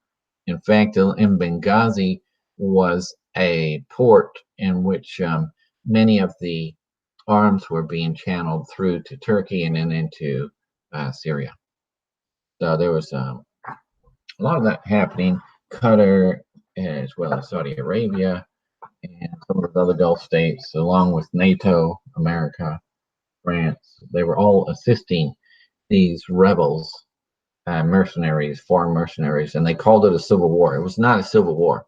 Speaker 1: In fact, in Benghazi was a port in which many of the arms were being channeled through to Turkey and then into Syria. So there was a lot of that happening. Qatar, as well as Saudi Arabia, and some of the other Gulf states, along with NATO, America, France, they were all assisting these rebels, mercenaries, foreign mercenaries, and they called it a civil war. It was not a civil war.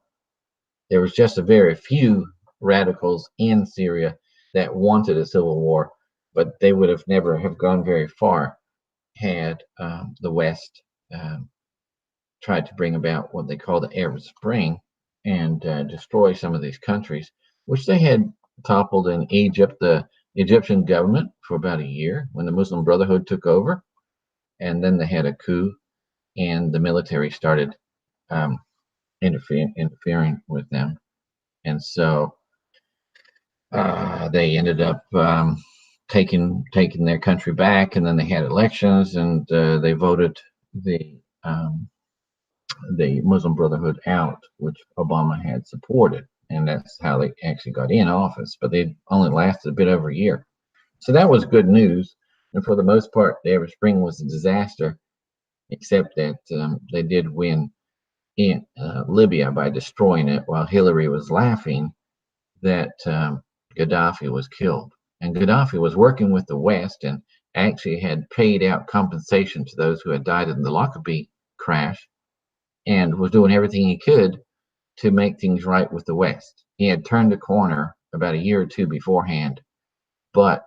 Speaker 1: There was just a very few radicals in Syria that wanted a civil war, but they would have never have gone very far had the West tried to bring about what they call the Arab Spring and destroy some of these countries, which they had toppled in Egypt, the Egyptian government, for about a year when the Muslim Brotherhood took over, and then they had a coup, and the military started um, interfering with them, and so they ended up taking their country back, and then they had elections, and they voted the the Muslim Brotherhood out, which Obama had supported, and that's how they actually got in office. But they only lasted a bit over a year, so that was good news. And for the most part, the Arab Spring was a disaster, except that they did win in Libya by destroying it, while Hillary was laughing that Gaddafi was killed. And Gaddafi was working with the West and actually had paid out compensation to those who had died in the Lockerbie crash, and was doing everything he could to make things right with the West. He had turned a corner about a year or two beforehand, but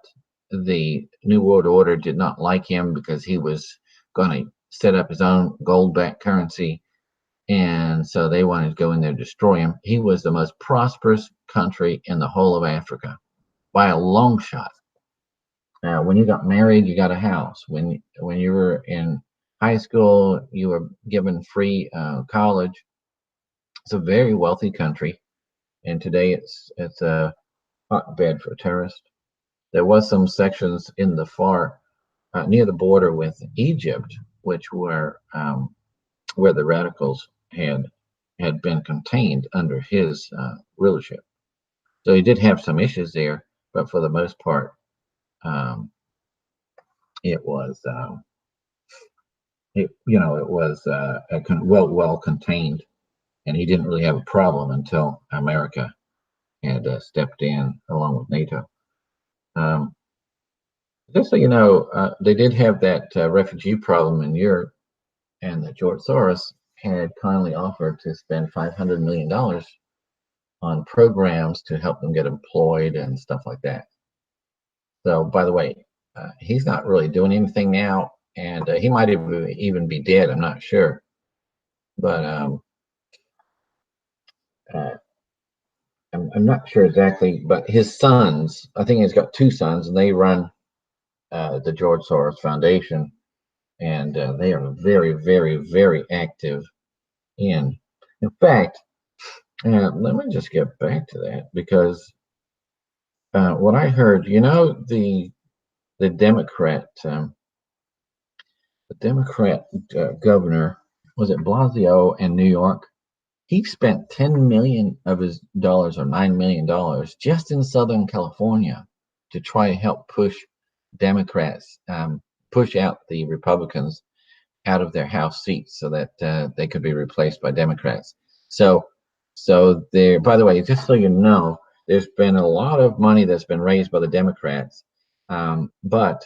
Speaker 1: the New World Order did not like him because he was going to set up his own gold backed currency. And so they wanted to go in there and destroy him. He was the most prosperous country in the whole of Africa by a long shot. When you got married, you got a house. When you were in high school, you were given free college. It's a very wealthy country, and today it's a hotbed for terrorists. There was some sections in the far near the border with Egypt, which were where the radicals had been contained under his rulership. So he did have some issues there, but for the most part, um, it was it was well contained. and he didn't really have a problem until America had stepped in along with NATO. Um, just so you know, they did have that refugee problem in Europe, and that George Soros had kindly offered to spend $500 million on programs to help them get employed and stuff like that. So, by the way, he's not really doing anything now, and he might even be dead. I'm not sure, but uh, I'm not sure exactly. But his sons, I think he's got two sons, and they run the George Soros Foundation, and they are very, very, very active in. In fact, let me just get back to that because what I heard, the Democrat governor, was it Blasio in New York? He spent 10 million of his dollars, or $9 million, just in Southern California to try to help push Democrats, push out the Republicans out of their House seats so that they could be replaced by Democrats. So, so there. By the way, just so you know, there's been a lot of money that's been raised by the Democrats, but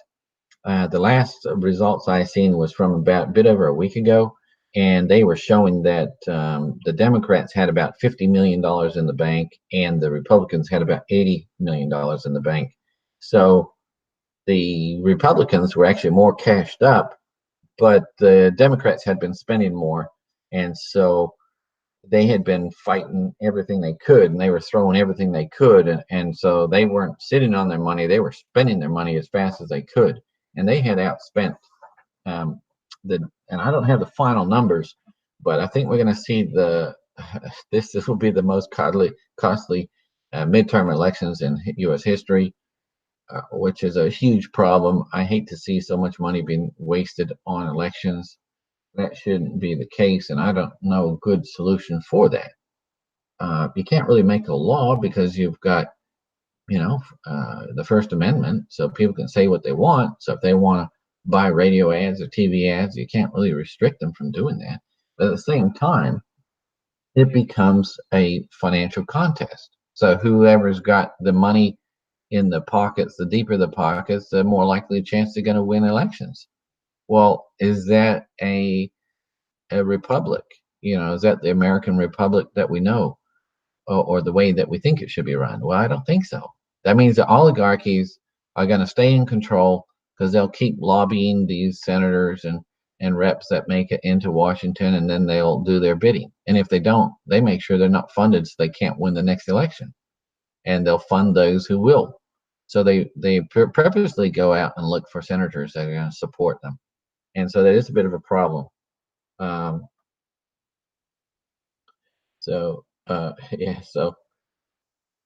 Speaker 1: the last results I seen was from about a bit over a week ago, and they were showing that the Democrats had about $50 million in the bank, and the Republicans had about $80 million in the bank. So the Republicans were actually more cashed up, but the Democrats had been spending more, and so they had been fighting everything they could, and they were throwing everything they could, and so they weren't sitting on their money; they were spending their money as fast as they could, and they had outspent um, the. And I don't have the final numbers, but I think we're going to see the this will be the most costly midterm elections in U.S. history, which is a huge problem. I hate to see so much money being wasted on elections. That shouldn't be the case, and I don't know a good solution for that. You can't really make a law because you've got, the First Amendment, so people can say what they want. So if they want to buy radio ads or TV ads, you can't really restrict them from doing that. But at the same time, it becomes a financial contest. So whoever's got the money in the pockets, the deeper the pockets, the more likely chance they're going to win elections. Well, is that a republic? Is that the American republic that we know, or the way that we think it should be run? Well, I don't think so. That means the oligarchies are going to stay in control because they'll keep lobbying these senators and reps that make it into Washington, and then they'll do their bidding. And if they don't, they make sure they're not funded so they can't win the next election, and they'll fund those who will. So they purposely go out and look for senators that are going to support them, and so that is a bit of a problem. Um, so yeah,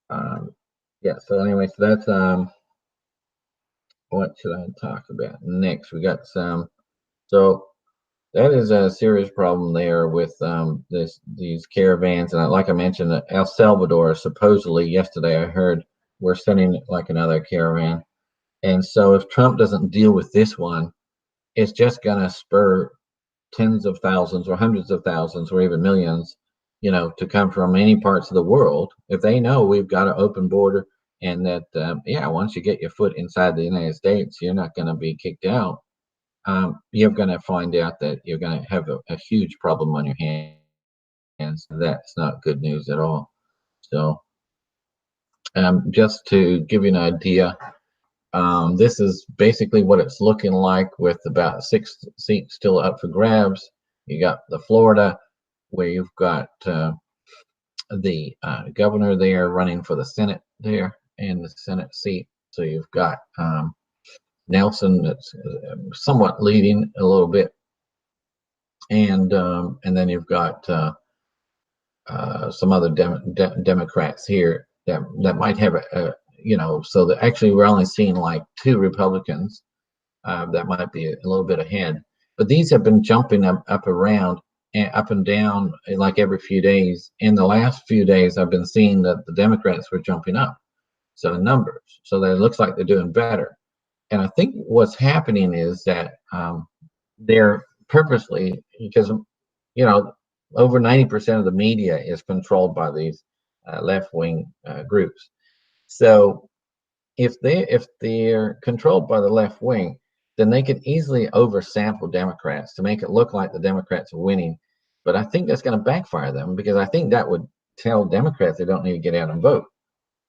Speaker 1: um, yeah. So anyway, so that's what should I talk about next? We got some. So that is a serious problem there with these caravans, and like I mentioned, El Salvador supposedly yesterday I heard we're sending like another caravan, and so if Trump doesn't deal with this one, it's just gonna spur tens of thousands or hundreds of thousands or even millions, to come from any parts of the world. If they know we've got an open border, and that, yeah, once you get your foot inside the United States, you're not going to be kicked out. You're going to find out that you're going to have a huge problem on your hands. That's not good news at all. So, just to give you an idea, this is basically what it's looking like with about 6 seats still up for grabs. You got the Florida, where you've got the governor there running for the Senate there in the Senate seat. So you've got Nelson that's somewhat leading a little bit, and then you've got some other Democrats here that might have So that actually we're only seeing like 2 Republicans that might be a little bit ahead. But these have been jumping up around and up and down like every few days. In the last few days, I've been seeing that the Democrats were jumping up, so in numbers. So that it looks like they're doing better. And I think what's happening is that they're purposely, because you know over 90% of the media is controlled by these left-wing groups. So if they're controlled by the left wing, then they could easily oversample Democrats to make it look like the Democrats are winning. But I think that's going to backfire them, because I think that would tell Democrats they don't need to get out and vote.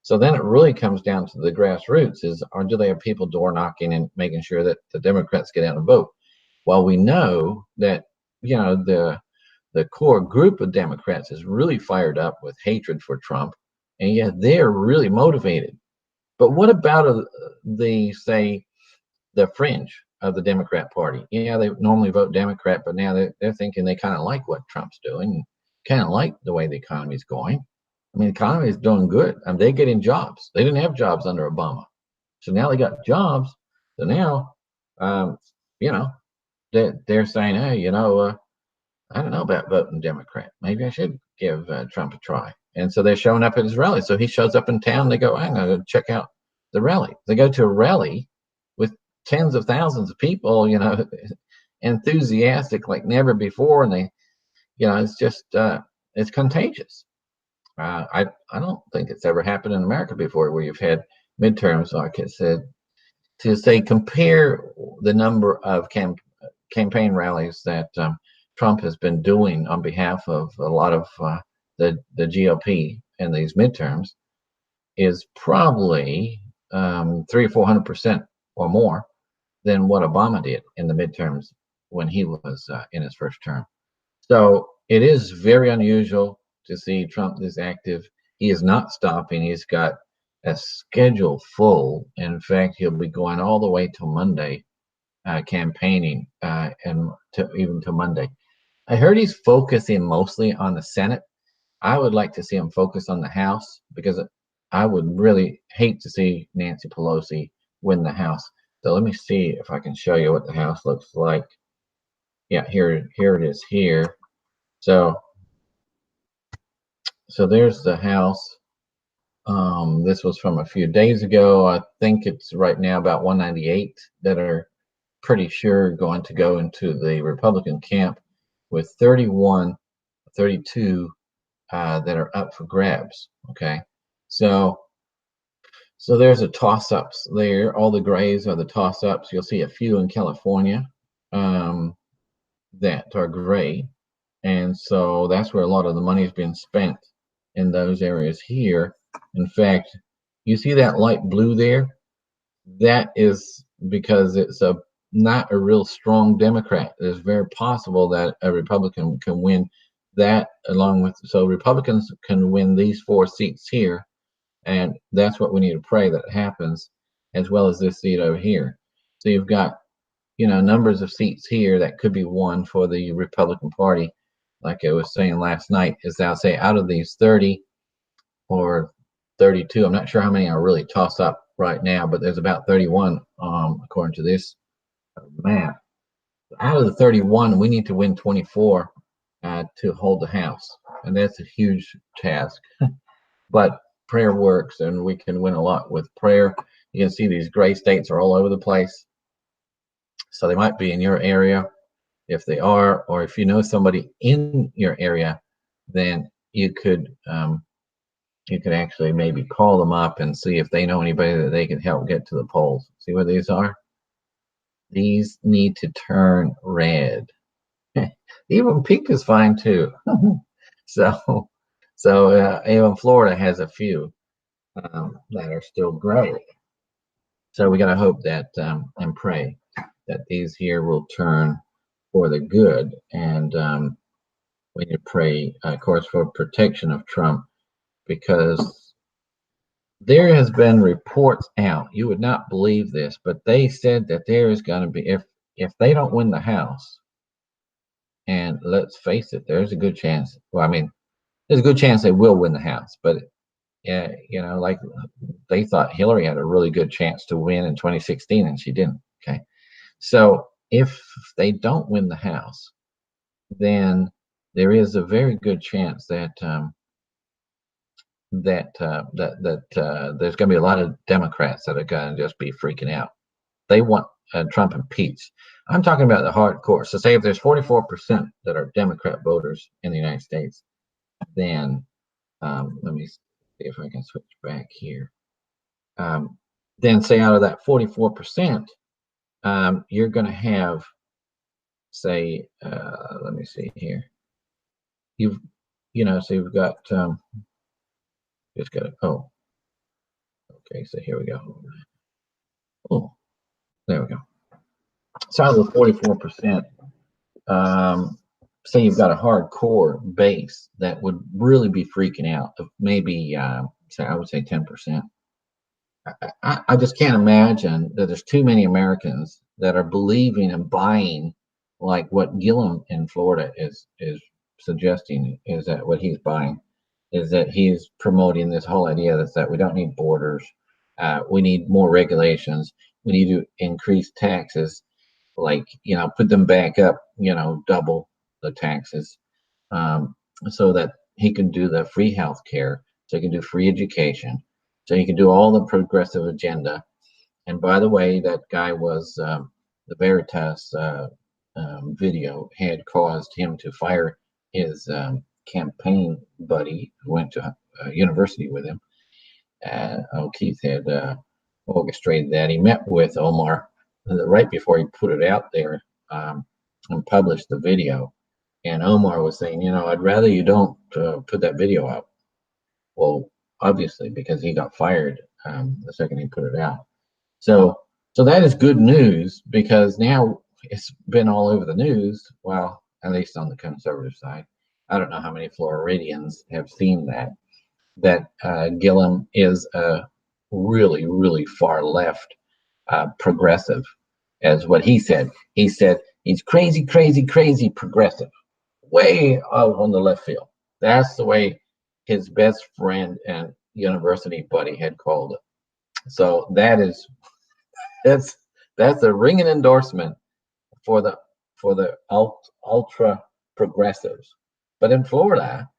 Speaker 1: So then it really comes down to the grassroots: or do they have people door knocking and making sure that the Democrats get out and vote? Well, we know that the core group of Democrats is really fired up with hatred for Trump, and yet they're really motivated. But what about say, the fringe of the Democrat Party? Yeah, they normally vote Democrat, but now they're thinking they kind of like what Trump's doing, kind of like the way the economy's going. I mean, the economy is doing good. I mean, they're getting jobs. They didn't have jobs under Obama, so now they got jobs. So now, um, you know, they're saying, hey, I don't know about voting Democrat. Maybe I should give Trump a try. And so they're showing up at his rally. So he shows up in town. They go, I'm going to check out the rally. They go to a rally with tens of thousands of people, enthusiastic like never before. And it's just, it's contagious. I don't think it's ever happened in America before, where you've had midterms, like I said, to say compare the number of campaign rallies that Trump has been doing on behalf of a lot of the GOP in these midterms is probably 300 or 400% or more than what Obama did in the midterms when he was in his first term. So it is very unusual to see Trump this active. He is not stopping. He's got a schedule full. In fact, he'll be going all the way till Monday, campaigning, and even to Monday. I heard he's focusing mostly on the Senate. I would like to see him focus on the House, because I would really hate to see Nancy Pelosi win the House. So let me see if I can show you what the House looks like. Yeah, here it is here. So there's the House. This was from a few days ago. I think it's right now about 198 that are pretty sure going to go into the Republican camp, with 31, 32 that are up for grabs. Okay, so there's a toss-ups there. All the grays are the toss-ups. You'll see a few in California that are gray, and so that's where a lot of the money is being spent, in those areas here. In fact, you see that light blue there? That is because it's not a real strong Democrat. It's very possible that a Republican can win that, so Republicans can win these 4 seats here, and that's what we need to pray that happens, as well as this seat over here. So you've got, numbers of seats here that could be won for the Republican Party. Like I was saying last night, is I'll say out of these 30 or 32, I'm not sure how many are really toss up right now, but there's about 31 according to this map. Out of the 31, we need to win 24 to hold the House, and that's a huge task. But prayer works, and we can win a lot with prayer. You can see these gray states are all over the place, so they might be in your area. If they are, or if you know somebody in your area, then you could actually maybe call them up and see if they know anybody that they can help get to the polls. See what these are? These need to turn red. Even pink is fine too. so even Florida has a few that are still gray. So we got to hope that and pray that these here will turn for the good. And we need to pray, of course, for protection of Trump, because there has been reports out. You would not believe this, but they said that there is going to be, if they don't win the House, and let's face it, there's a good chance. Well, I mean, there's a good chance they will win the House, but like they thought Hillary had a really good chance to win in 2016, and she didn't. Okay, so if they don't win the House, then there is a very good chance that there's going to be a lot of Democrats that are going to just be freaking out. They want Trump impeached. I'm talking about the hardcore. So say if there's 44% that are Democrat voters in the United States, then let me see if I can switch back here. Then say out of that 44%, you're going to have, say, let me see here. So you've got, just got to, oh, okay, so here we go. Oh, there we go. So out of the 44%, say you've got a hardcore base that would really be freaking out of maybe, say, I would say 10%. I just can't imagine that there's too many Americans that are believing and buying like what Gillum in Florida is suggesting, is that what he's buying is that he's promoting this whole idea that we don't need borders, we need more regulations, we need to increase taxes, like put them back up, double the taxes, so that he can do the free health care, so he can do free education, so he can do all the progressive agenda. And by the way, that guy was the Veritas video had caused him to fire his campaign buddy who went to university with him. Keith had orchestrated that. He met with Omar right before he put it out there, and published the video. And Omar was saying, I'd rather you don't put that video out. Well, obviously, because he got fired the second he put it out. So that is good news, because now it's been all over the news. Well, at least on the conservative side. I don't know how many Floridians have seen that Gillum is a really, really far left progressive, as what he said. He said he's crazy, crazy, crazy progressive, way out on the left field. That's the way his best friend and university buddy had called it. So that's a ringing endorsement for the ultra progressives. But in Florida,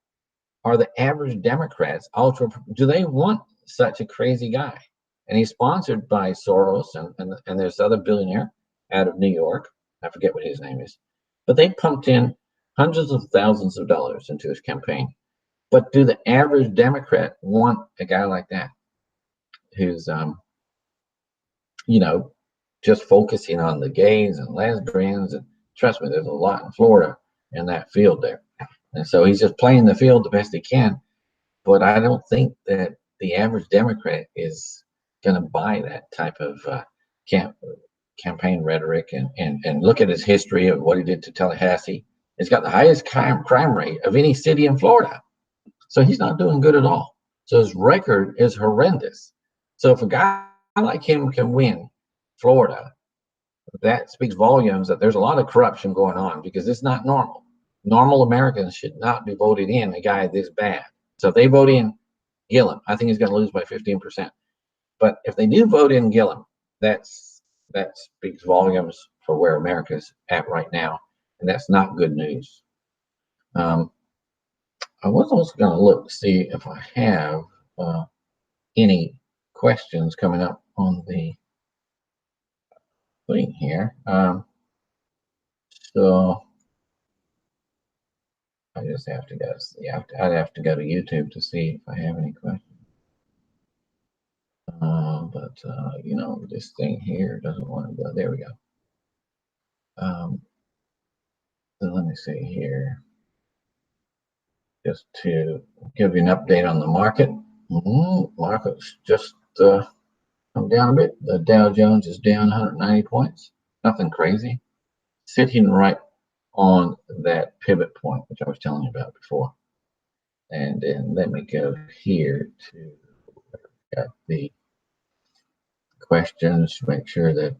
Speaker 1: are the average Democrats do they want such a crazy guy? And he's sponsored by Soros and there's other billionaire out of New York. I forget what his name is. But they pumped in hundreds of thousands of dollars into his campaign. But do the average Democrat want a guy like that, who's just focusing on the gays and lesbians? And trust me, there's a lot in Florida in that field there. And so he's just playing the field the best he can. But I don't think that the average Democrat is going to buy that type of campaign rhetoric. And look at his history of what he did to Tallahassee. It's got the highest crime rate of any city in Florida. So he's not doing good at all. So his record is horrendous. So if a guy like him can win Florida, that speaks volumes that there's a lot of corruption going on, because it's not normal. Normal Americans should not be voting in a guy this bad. So if they vote in Gillum, I think he's going to lose by 15%. But if they do vote in Gillum, that speaks volumes for where America's at right now, and that's not good news. I was also going to look to see if I have any questions coming up on the thing here. So I just have to go. I'd have to go to YouTube to see if I have any questions. But this thing here doesn't want to go. There we go. So let me see here. Just to give you an update on the market. Market's just come down a bit. The Dow Jones is down 190 points. Nothing crazy. Sitting right on that pivot point, which I was telling you about before. And then let me go here to got the questions to make sure that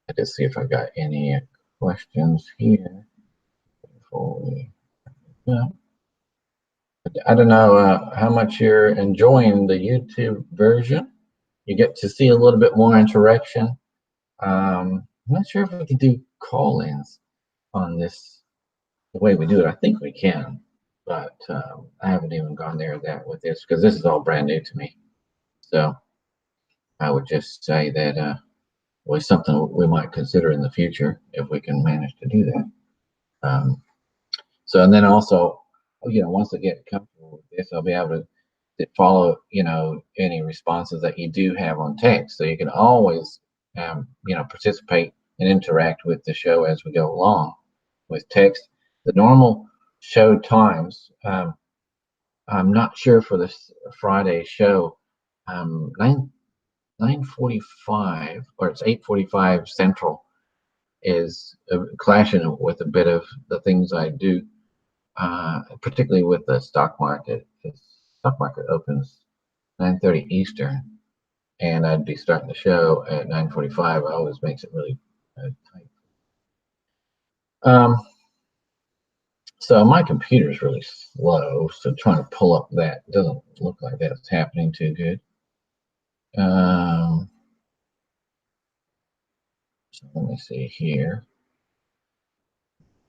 Speaker 1: I just see if I got any questions here before we. I don't know how much you're enjoying the YouTube version. You get to see a little bit more interaction. I'm not sure if we can do call-ins on this the way we do it. I think we can, but I haven't even gone there with this, because this is all brand new to me. So I would just say that always something we might consider in the future if we can manage to do that. So, and then also, once I get comfortable with this, I'll be able to follow, any responses that you do have on text. So you can always, participate and interact with the show as we go along with text. The normal show times, I'm not sure for this Friday show, 9:45 or it's 8:45 Central is clashing with a bit of the things I do, particularly with the stock market. The stock market opens 9:30 Eastern, and I'd be starting the show at 9:45. It always makes it really tight. Um, so my computer's really slow, so trying to pull up that doesn't look like that's happening too good. So let me see here.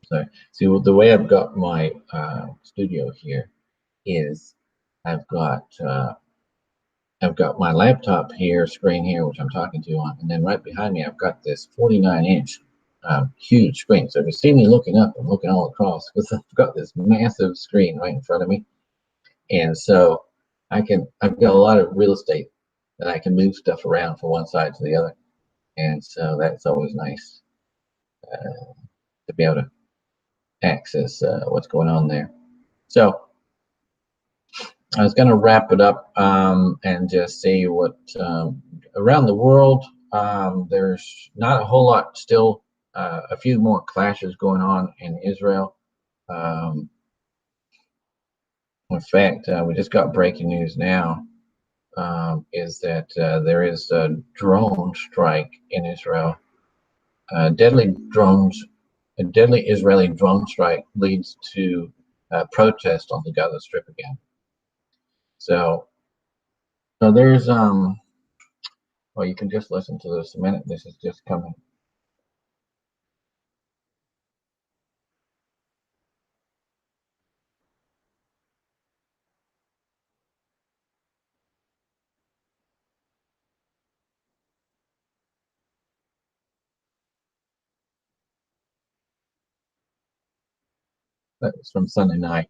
Speaker 1: So see, well, the way I've got my studio here is I've got uh, I've got my laptop here, screen here, which I'm talking to you on, and then right behind me I've got this 49-inch huge screen. So if you see me looking up, I'm looking all across because I've got this massive screen right in front of me, and so I've got a lot of real estate that I can move stuff around from one side to the other, and so that's always nice to be able to access what's going on there. So I was going to wrap it up and just say what around the world, there's not a whole lot still, a few more clashes going on in Israel. Um, in fact, we just got breaking news now, is that there is a drone strike in Israel. Deadly drones, a deadly Israeli drone strike leads to protest on the Gaza Strip again. So there's well, you can just listen to this a minute. This is just coming. That was from Sunday night.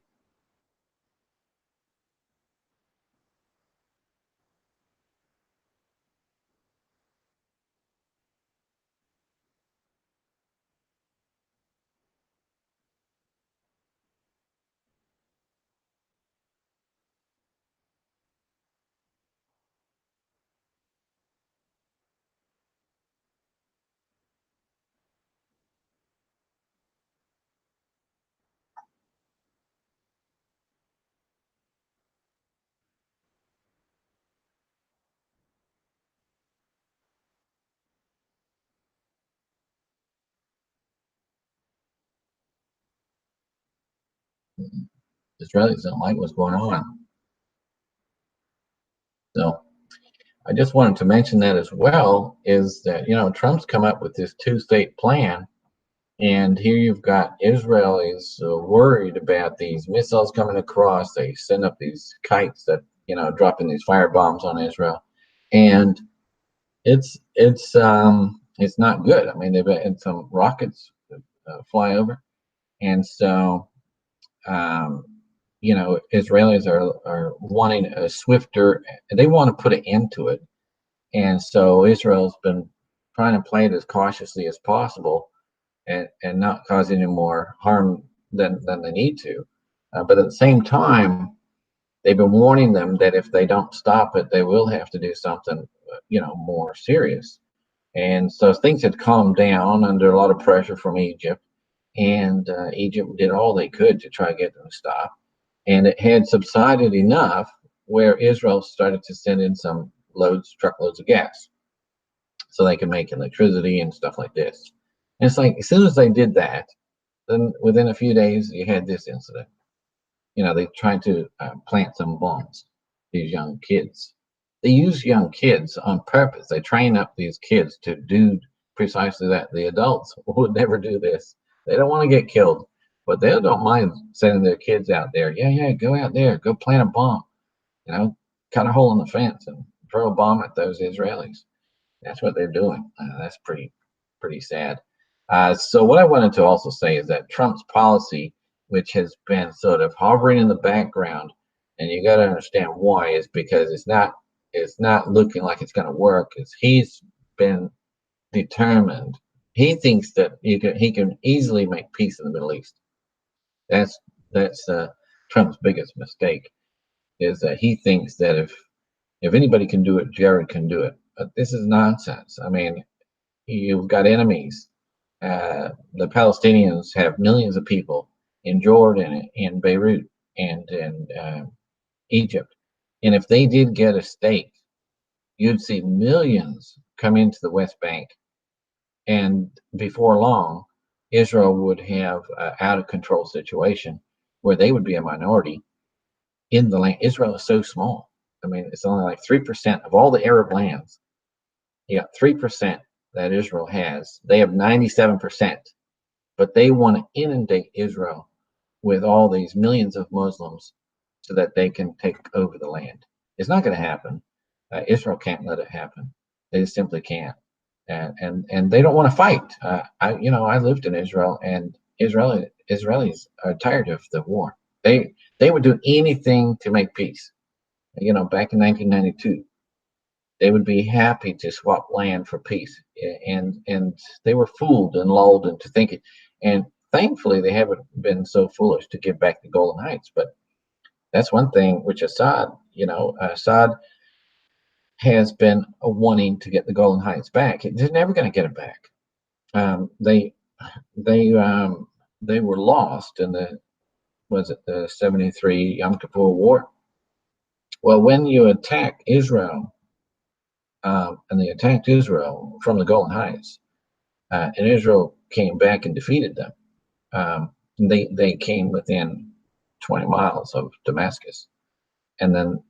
Speaker 1: Israelis don't like what's going on. So I just wanted to mention that as well, is that, Trump's come up with this two-state plan. And here you've got Israel is worried about these missiles coming across. They send up these kites that, dropping these fire bombs on Israel. And it's not good. I mean, they've had some rockets fly over. And so um, Israelis are wanting a swifter, they want to put an end to it. And so Israel's been trying to play it as cautiously as possible and not cause any more harm than they need to. But at the same time, they've been warning them that if they don't stop it, they will have to do something, more serious. And so things had calmed down under a lot of pressure from Egypt, and Egypt did all they could to try to get them to stop. And it had subsided enough where Israel started to send in some truckloads of gas, so they could make electricity and stuff like this. And it's like as soon as they did that, then within a few days you had this incident. They tried to plant some bombs. These young kids, they use young kids on purpose. They train up these kids to do precisely that. The adults would never do this. They don't want to get killed, but they don't mind sending their kids out there. Yeah, go out there, go plant a bomb. Cut a hole in the fence and throw a bomb at those Israelis. That's what they're doing. That's pretty sad. So what I wanted to also say is that Trump's policy, which has been sort of hovering in the background, and you got to understand why, is because it's not looking like it's going to work. Is he's been determined. He thinks that he can easily make peace in the Middle East. That's that's Trump's biggest mistake, is that he thinks that if anybody can do it, Jared can do it. But this is nonsense. I mean, you've got enemies. The Palestinians have millions of people in Jordan, in Beirut, and in Egypt. And if they did get a state, you'd see millions come into the West Bank. And before long, Israel would have an out of control situation where they would be a minority in the land. Israel is so small. I mean, it's only like 3% of all the Arab lands. You got 3% that Israel has. They have 97%, but they want to inundate Israel with all these millions of Muslims so that they can take over the land. It's not going to happen. Israel can't let it happen. They just simply can't. And they don't want to fight. I lived in Israel, and Israelis are tired of the war. They would do anything to make peace. Back in 1992, they would be happy to swap land for peace, and they were fooled and lulled into thinking. And thankfully, they haven't been so foolish to give back the Golan Heights. But that's one thing which Assad has been wanting to get the Golan Heights back. They're never going to get it back. They they they were lost in the 73 Yom Kippur War. Well, when you attack Israel, and they attacked Israel from the Golan Heights, and Israel came back and defeated them. They came within 20 miles of Damascus, and then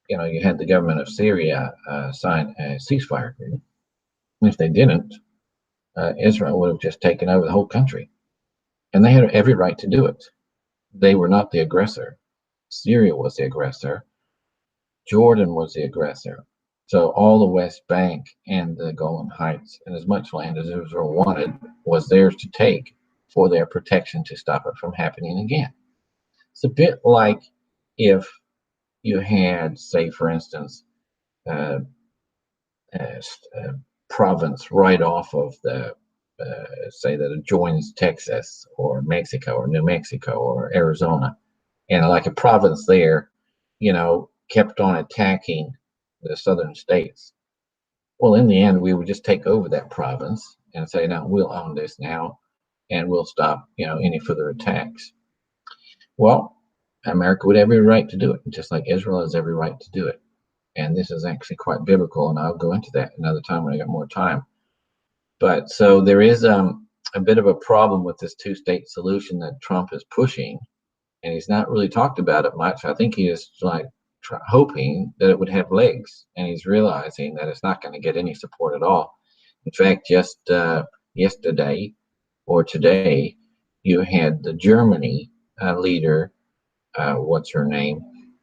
Speaker 1: you had the government of Syria sign a ceasefire agreement. And if they didn't, Israel would have just taken over the whole country, and they had every right to do it. They were not the aggressor. Syria was the aggressor. Jordan was the aggressor. So all the West Bank and the Golan Heights and as much land as Israel wanted was theirs to take for their protection to stop it from happening again. It's a bit like if you had, say, for instance, uh, a, a province right off of say that adjoins Texas or Mexico or New Mexico or Arizona, and like a province there, kept on attacking the southern states. Well, in the end, we would just take over that province and say, no, we'll own this now, and we'll stop, any further attacks. Well, America would have every right to do it, just like Israel has every right to do it. And this is actually quite biblical, and I'll go into that another time when I got more time. But so there is a bit of a problem with this two-state solution that Trump is pushing, and he's not really talked about it much. I think he is like hoping that it would have legs, and he's realizing that it's not going to get any support at all. In fact, just yesterday or today, you had the Germany leader, what's her name?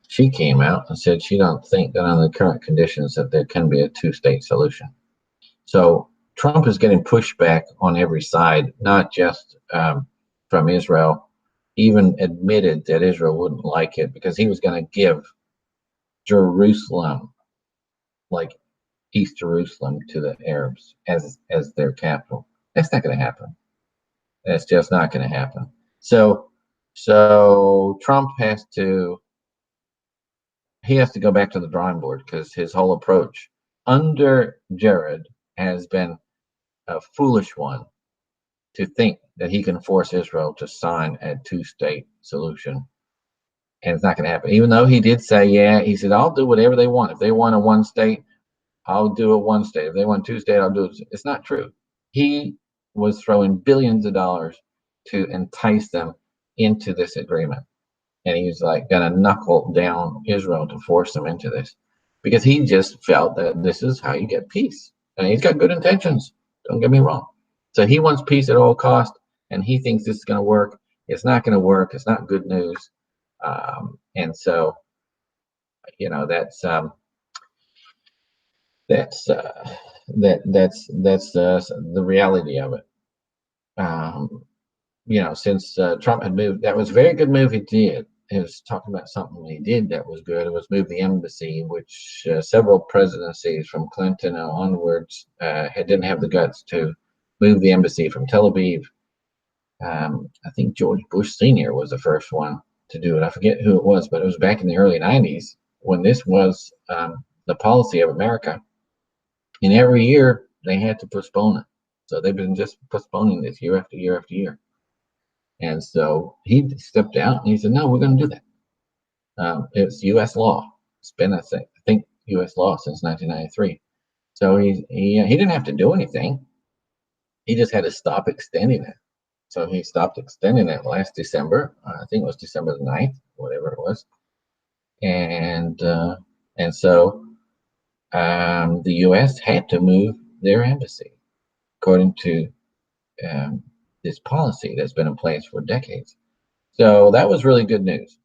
Speaker 1: She came out and said she don't think that under the current conditions that there can be a two-state solution. So Trump is getting pushback on every side, not just from Israel. Even admitted that Israel wouldn't like it because he was going to give Jerusalem, like East Jerusalem, to the Arabs as their capital. That's not going to happen. That's just not going to happen. So Trump has to go back to the drawing board because his whole approach under Jared has been a foolish one to think that he can force Israel to sign a two-state solution. And it's not going to happen. Even though he did say, yeah, he said, I'll do whatever they want. If they want a one state, I'll do a one state. If they want two state, I'll do it. It's not true. He was throwing billions of dollars to entice them into this agreement. And he's like going to knuckle down Israel to force them into this because he just felt that this is how you get peace. And he's got good intentions. Don't get me wrong. So he wants peace at all costs, and he thinks this is going to work. It's not going to work. It's not good news. And so, that's that's the reality of it. Um, since Trump had moved, that was a very good move he did. He was talking about something he did that was good. It was move the embassy, which several presidencies from Clinton onwards didn't have the guts to move the embassy from Tel Aviv. I think George Bush Sr. was the first one to do it. I forget who it was, but it was back in the early 90s when this was the policy of America. And every year they had to postpone it. So they've been just postponing this year after year after year. And so he stepped out and he said, no, we're going to do that. It's U.S. law. It's been, I think, U.S. law since 1993. So he didn't have to do anything. He just had to stop extending it. So he stopped extending it last December. I think it was December the 9th, whatever it was. And so the U.S. had to move their embassy according to this policy that's been in place for decades. So that was really good news.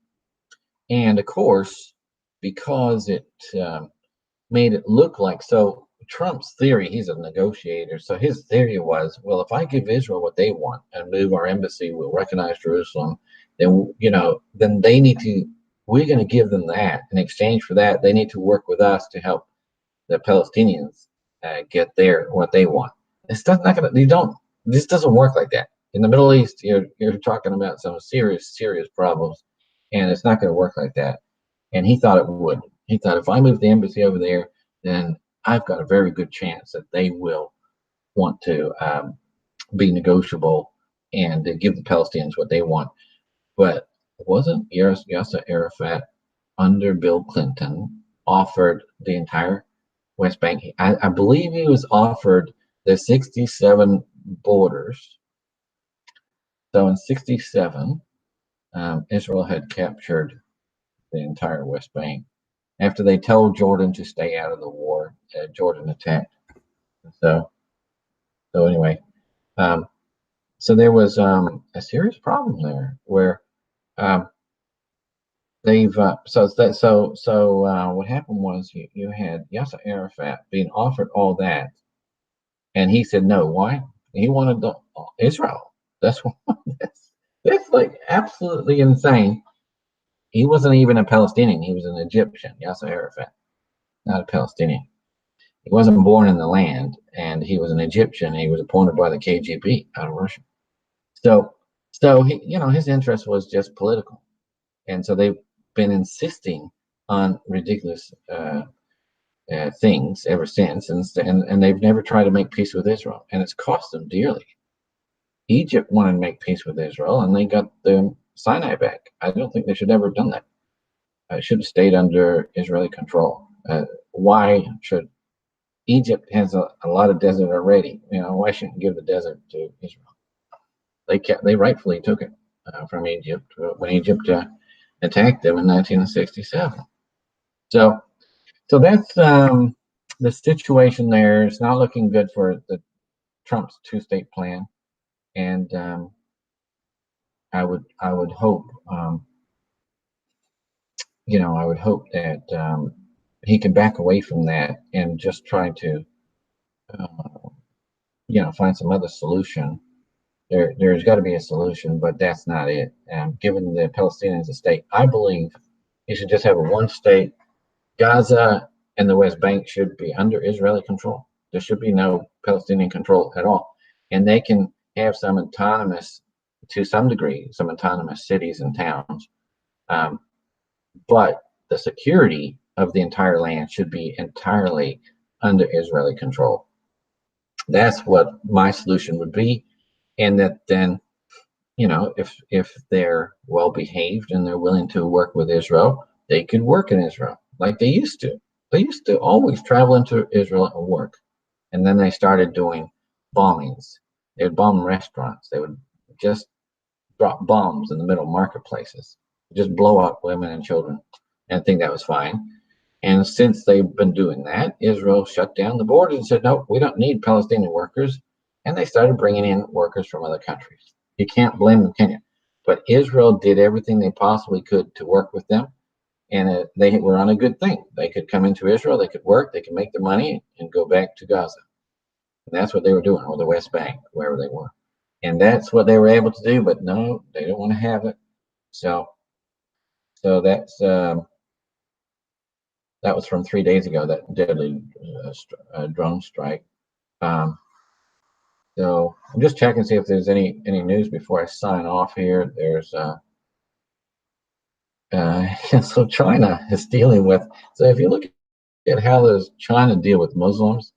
Speaker 1: And of course, because it made it look like, so Trump's theory, he's a negotiator. So his theory was, well, if I give Israel what they want and move our embassy, we'll recognize Jerusalem, then, then they need to, we're going to give them that. In exchange for that, they need to work with us to help the Palestinians get what they want. It's not going to, this doesn't work like that. In the Middle East, you're talking about some serious problems, and it's not going to work like that. And he thought it would. He thought, if I move the embassy over there, then I've got a very good chance that they will want to be negotiable and give the Palestinians what they want. But it wasn't Yasser Arafat under Bill Clinton offered the entire West Bank. I believe he was offered the 67 borders. So in 67, Israel had captured the entire West Bank. After they told Jordan to stay out of the war, Jordan attacked. So anyway, so there was a serious problem there where they've what happened was you had Yasser Arafat being offered all that, and he said no. Why? He wanted Israel. That's what. That's like absolutely insane. He wasn't even a Palestinian. He was an Egyptian. Yasser Arafat, not a Palestinian. He wasn't born in the land, and he was an Egyptian. He was appointed by the KGB out of Russia. So he, his interest was just political, and so they've been insisting on ridiculous things ever since, and they've never tried to make peace with Israel, and it's cost them dearly. Egypt wanted to make peace with Israel, and they got the Sinai back. I don't think they should ever have done that. It should have stayed under Israeli control. Why should Egypt has a lot of desert already? Why shouldn't give the desert to Israel? They rightfully took it from Egypt when Egypt attacked them in 1967. So that's the situation there. It's not looking good for the Trump's two-state plan, and I would hope I would hope that he can back away from that and just try to find some other solution. There's got to be a solution, but that's not it. Given the Palestinians a state, I believe you should just have a one-state. Gaza and the West Bank should be under Israeli control. There should be no Palestinian control at all, and they can have some autonomous, to some degree, some autonomous cities and towns. But the security of the entire land should be entirely under Israeli control. That's what my solution would be, and that then, if they're well behaved and they're willing to work with Israel, they could work in Israel like they used to. They used to always travel into Israel and work, and then they started doing bombings. They would bomb restaurants. They would just drop bombs in the middle of marketplaces, just blow up women and children, and I think that was fine. And since they've been doing that, Israel shut down the borders and said, no, we don't need Palestinian workers. And they started bringing in workers from other countries. You can't blame them, can you? But Israel did everything they possibly could to work with them. and they were on a good thing. They could come into Israel, they could work, they could make their money, and go back to Gaza. And that's what they were doing, or the West Bank, wherever they were. And that's what they were able to do. But no, they don't want to have it. So, so that was from 3 days ago. That deadly drone strike. Um, so I'm just checking to see if there's any news before I sign off here. There's so China is dealing with. So if you look at how does China deal with Muslims,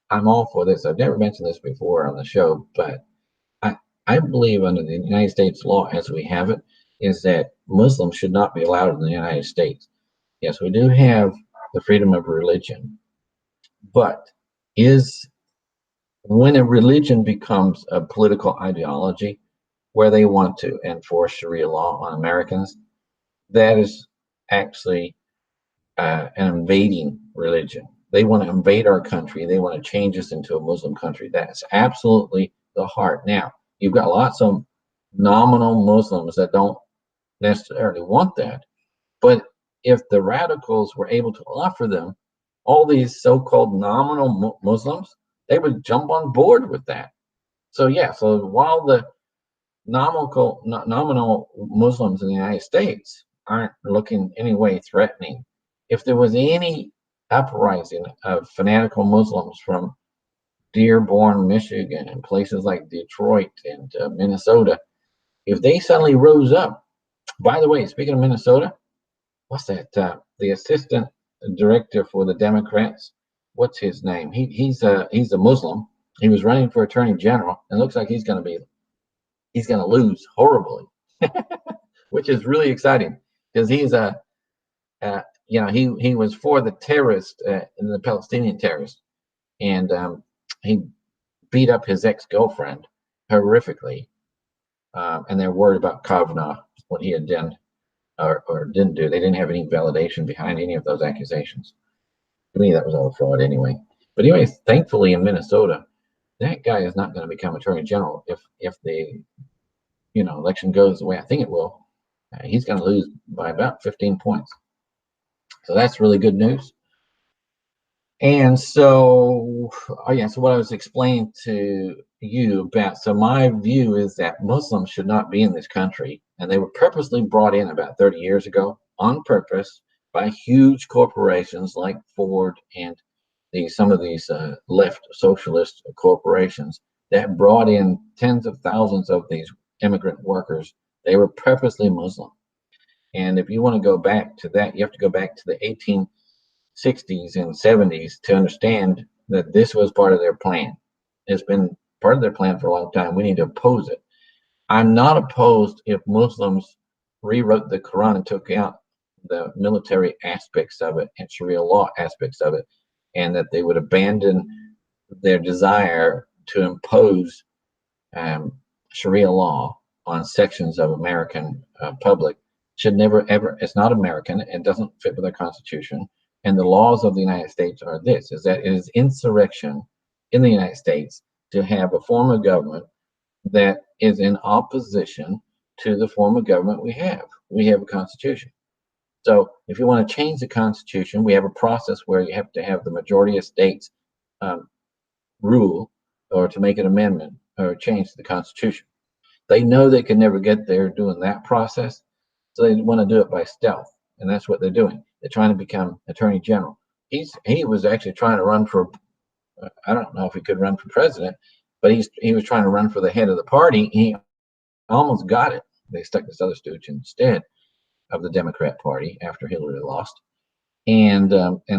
Speaker 1: I'm all for this. I've never mentioned this before on the show, but I believe under the United States law as we have it is that Muslims should not be allowed in the United States. Yes, we do have the freedom of religion, but is when a religion becomes a political ideology where they want to enforce Sharia law on Americans, that is actually an invading religion. They want to invade our country. They want to change us into a Muslim country. That's absolutely the heart. Now, you've got lots of nominal Muslims that don't necessarily want that. But if the radicals were able to offer them all these so-called nominal Muslims, they would jump on board with that. So yeah, so while the nominal Muslims in the United States aren't looking any way threatening, if there was any uprising of fanatical Muslims from Dearborn, Michigan, and places like Detroit and Minnesota, if they suddenly rose up. By the way, speaking of Minnesota, what's that? The assistant director for the Democrats. What's his name? He's a Muslim. He was running for attorney general, and looks like he's going to lose horribly, which is really exciting because he's he was for the terrorist and the Palestinian terrorists, and he beat up his ex-girlfriend horrifically, and they're worried about Kavanaugh, what he had done or didn't do. They didn't have any validation behind any of those accusations. To me, that was all fraud anyway. But anyway, thankfully in Minnesota, that guy is not going to become attorney general if the election goes the way I think it will. He's going to lose by about 15 points. So that's really good news. And so, so what I was explaining to you about, so my view is that Muslims should not be in this country, and they were purposely brought in about 30 years ago on purpose by huge corporations like Ford and some of these left socialist corporations that brought in tens of thousands of these immigrant workers. They were purposely Muslim. And if you want to go back to that, you have to go back to the 1860s and 70s to understand that this was part of their plan. It's been part of their plan for a long time. We need to oppose it. I'm not opposed if Muslims rewrote the Quran and took out the military aspects of it and Sharia law aspects of it, and that they would abandon their desire to impose Sharia law on sections of American public. Should never, ever, it's not American, it doesn't fit with our Constitution. And the laws of the United States are this, is that it is insurrection in the United States to have a form of government that is in opposition to the form of government we have. We have a Constitution. So if you want to change the Constitution, we have a process where you have to have the majority of states rule or to make an amendment or change the Constitution. They know they can never get there doing that process, so they want to do it by stealth, and that's what they're doing. They're trying to become attorney general. He was actually trying to run for, I don't know if he could run for president, but he was trying to run for the head of the party. He almost got it. They stuck this other stooge instead of the Democrat Party after Hillary lost, and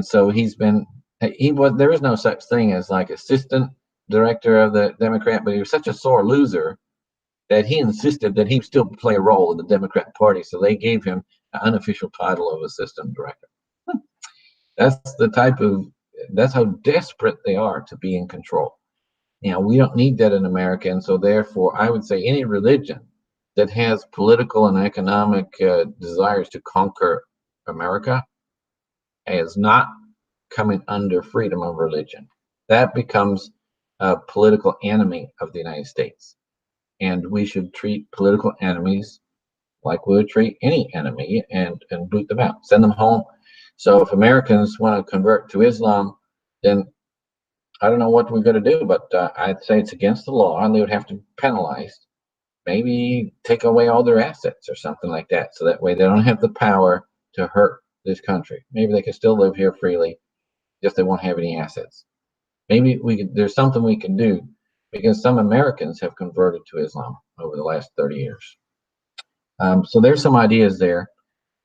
Speaker 1: so there is no such thing as like assistant director of the Democrat, but he was such a sore loser that he insisted that he still play a role in the Democrat Party, so they gave him an unofficial title of assistant director. That's how desperate they are to be in control. We don't need that in America, and so therefore I would say any religion that has political and economic desires to conquer America is not coming under freedom of religion. That becomes a political enemy of the United States. And we should treat political enemies like we would treat any enemy, and boot them out, send them home. So if Americans want to convert to Islam, then I don't know what we're going to do, but I'd say it's against the law, and they would have to be penalized. Maybe take away all their assets or something like that, so that way they don't have the power to hurt this country. Maybe they can still live here freely, just they won't have any assets. Maybe there's something we can do, because some Americans have converted to Islam over the last 30 years. So there's some ideas there.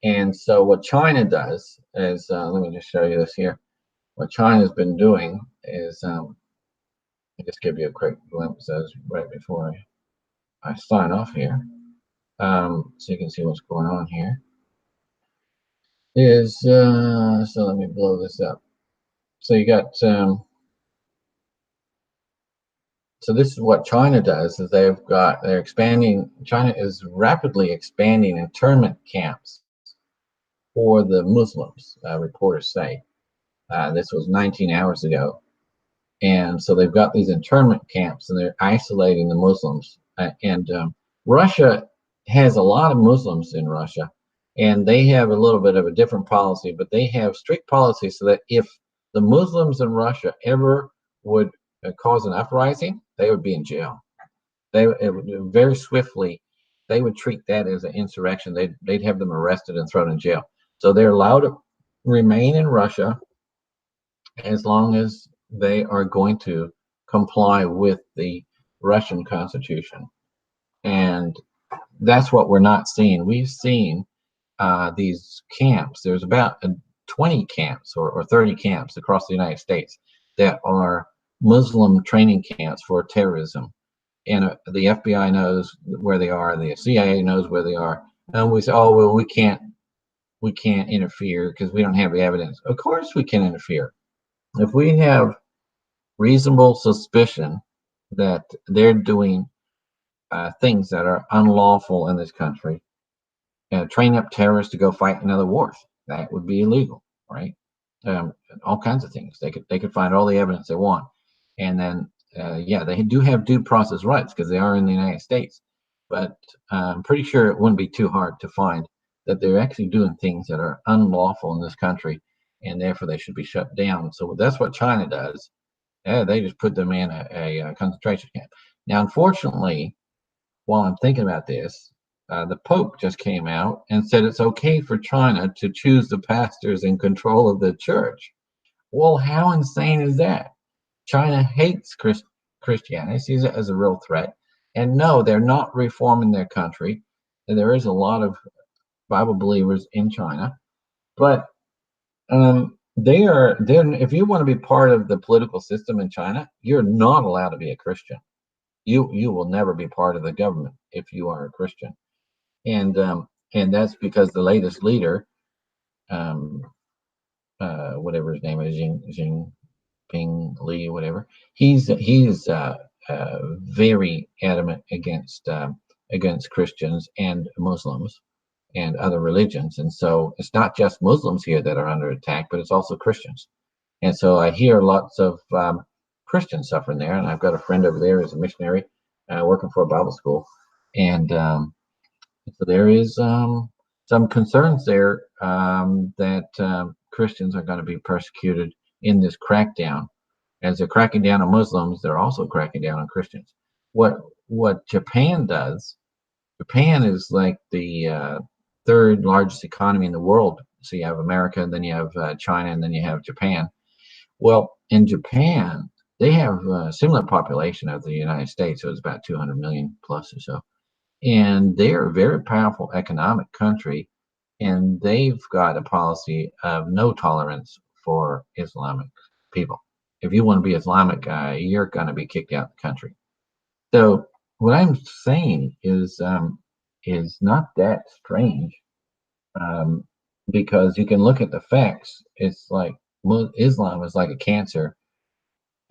Speaker 1: And so what China does is, let me just show you this here. What China's been doing is, I'll just give you a quick glimpse as right before I sign off here, so you can see what's going on here. So let me blow this up. So you got, so this is what China does, is they're expanding. China is rapidly expanding internment camps for the Muslims, reporters say. This was 19 hours ago. And so they've got these internment camps, and they're isolating the Muslims. Russia has a lot of Muslims in Russia, and they have a little bit of a different policy, but they have strict policies so that if the Muslims in Russia ever would cause an uprising, they would be in jail. It would very swiftly, they would treat that as an insurrection. They'd have them arrested and thrown in jail. So they're allowed to remain in Russia as long as they are going to comply with the Russian Constitution. And that's what we're not seeing. We've seen these camps. There's about 20 camps or 30 camps across the United States that are Muslim training camps for terrorism. And the FBI knows where they are, the CIA knows where they are. And we say, oh, well, we can't interfere because we don't have the evidence. Of course we can interfere. If we have reasonable suspicion that they're doing things that are unlawful in this country, train up terrorists to go fight in other wars, that would be illegal, right? All kinds of things. They could find all the evidence they want, and then yeah, they do have due process rights because they are in the United States. But I'm pretty sure it wouldn't be too hard to find that they're actually doing things that are unlawful in this country, and therefore they should be shut down. So that's what China does. They just put them in a concentration camp. Now, unfortunately, while I'm thinking about this, the Pope just came out and said it's okay for China to choose the pastors in control of the church. Well, how insane is that? China hates Christianity, sees it as a real threat. And no, they're not reforming their country. And there is a lot of Bible believers in China. But if you want to be part of the political system in China, you're not allowed to be a Christian. You will never be part of the government if you are a Christian. And that's because the latest leader, whatever his name is, Jinping Li, whatever, he's very adamant against Christians and Muslims and other religions. And so it's not just Muslims here that are under attack, but it's also Christians. And so I hear lots of Christians suffering there. And I've got a friend over there who's a missionary working for a Bible school. And so there is some concerns there that Christians are going to be persecuted in this crackdown. As they're cracking down on Muslims, they're also cracking down on Christians. What Japan does, Japan is like the third largest economy in the world. So you have America, and then you have China, and then you have Japan. Well, in Japan, they have a similar population of the United States, so it's about 200 million plus or so. And they're a very powerful economic country, and they've got a policy of no tolerance for Islamic people. If you want to be Islamic, you're going to be kicked out of the country. So what I'm saying is not that strange, because you can look at the facts. It's like Islam is like a cancer,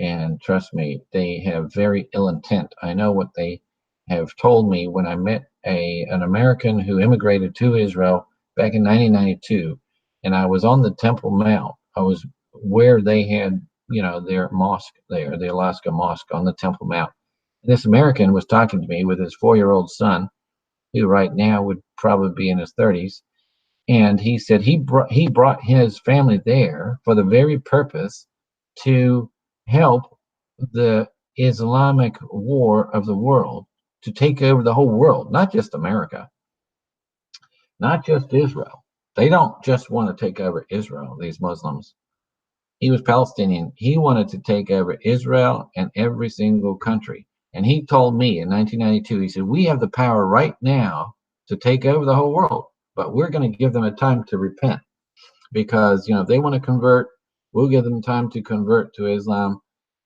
Speaker 1: and trust me, they have very ill intent. I know what they have told me when I met an American who immigrated to Israel back in 1992, and I was on the Temple Mount. I was where they had, their mosque there, the Alaska Mosque on the Temple Mount. And this American was talking to me with his 4-year-old son, who right now would probably be in his 30s. And he said he brought his family there for the very purpose to help the Islamic war of the world, to take over the whole world, not just America, not just Israel. They don't just want to take over Israel, these Muslims. He was Palestinian. He wanted to take over Israel and every single country. And he told me in 1992, he said, we have the power right now to take over the whole world, but we're going to give them a time to repent, because, if they want to convert, we'll give them time to convert to Islam,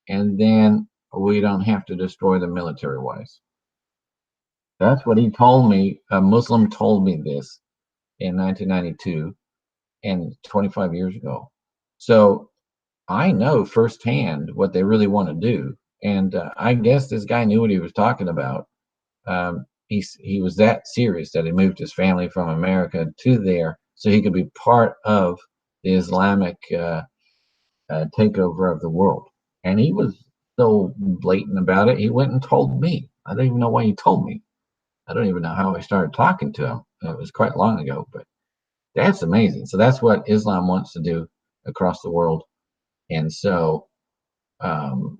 Speaker 1: and then we don't have to destroy them military wise. That's what he told me. A Muslim told me this in 1992, and 25 years ago. So I know firsthand what they really want to do. And I guess this guy knew what he was talking about. He was that serious that he moved his family from America to there so he could be part of the Islamic takeover of the world. And he was so blatant about it. He went and told me. I don't even know why he told me. I don't even know how I started talking to him. It was quite long ago, but that's amazing. So that's what Islam wants to do across the world. And so um,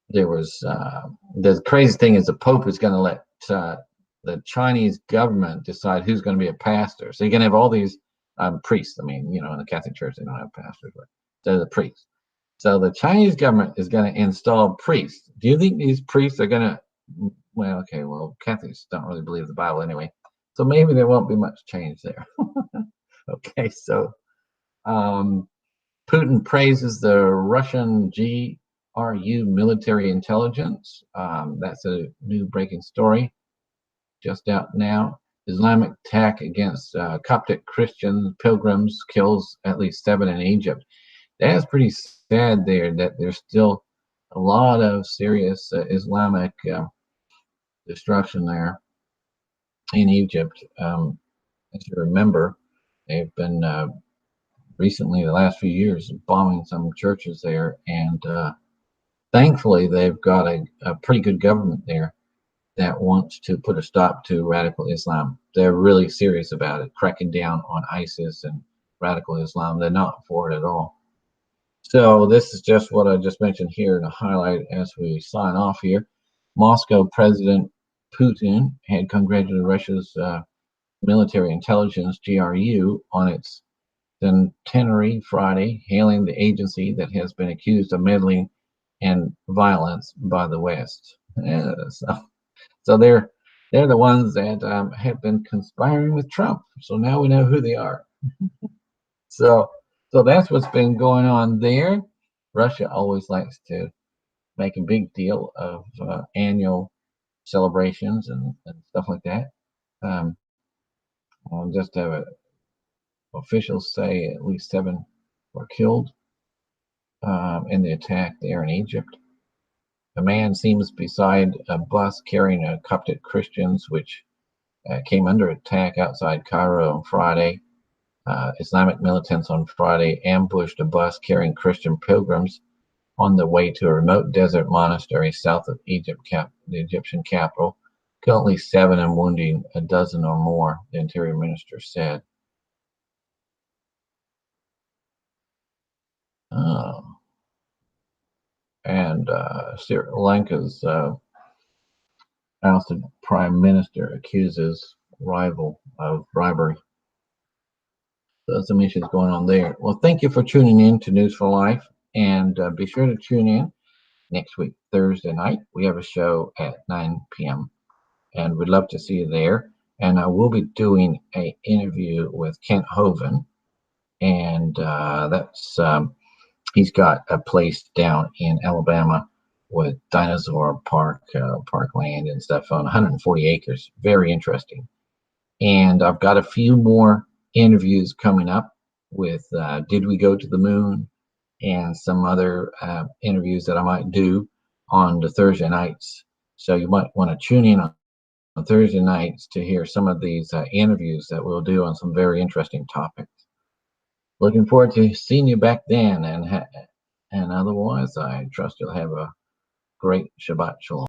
Speaker 1: there was the crazy thing is the Pope is going to let the Chinese government decide who's going to be a pastor. So you're going to have all these priests. I mean, in the Catholic Church, they don't have pastors, but they're the priests. So the Chinese government is going to install priests. Do you think these priests are going to, well, okay, well, Catholics don't really believe the Bible anyway. So maybe there won't be much change there. Okay, so Putin praises the Russian GRU military intelligence. That's a new breaking story just out now. Islamic attack against Coptic Christian pilgrims kills at least 7 in Egypt. That's pretty sad there, that there's still a lot of serious Islamic destruction there in Egypt. As you remember, they've been recently, the last few years, bombing some churches there, and thankfully they've got a pretty good government there that wants to put a stop to radical Islam. They're really serious about it, cracking down on ISIS and radical Islam. They're not for it at all. So this is just what I just mentioned here to highlight as we sign off here. Moscow President Putin had congratulated Russia's military intelligence, GRU, on its centenary Friday, hailing the agency that has been accused of meddling in violence by the West. So they're the ones that have been conspiring with Trump. So now we know who they are. So that's what's been going on there. Russia always likes to make a big deal of annual celebrations and stuff like that. Just have officials say at least 7 were killed in the attack there in Egypt. A man seems beside a bus carrying Coptic Christians, which came under attack outside Cairo on Friday. Islamic militants on Friday ambushed a bus carrying Christian pilgrims on the way to a remote desert monastery south of Egypt, the Egyptian capital. Killed at least 7 and wounding a dozen or more, the interior minister said. And Sri Lanka's ousted prime minister accuses rival of bribery. There's some issues going on there. Well, thank you for tuning in to News for Life, and be sure to tune in next week, Thursday night. We have a show at 9 p.m., and we'd love to see you there. And I will be doing an interview with Kent Hovind, and that's he's got a place down in Alabama with dinosaur parkland and stuff on 140 acres. Very interesting. And I've got a few more interviews coming up with Did We Go to the Moon, and some other interviews that I might do on the Thursday nights. So you might want to tune in on Thursday nights to hear some of these interviews that we'll do on some very interesting topics. Looking forward to seeing you back then, and otherwise I trust you'll have a great Shabbat Shalom.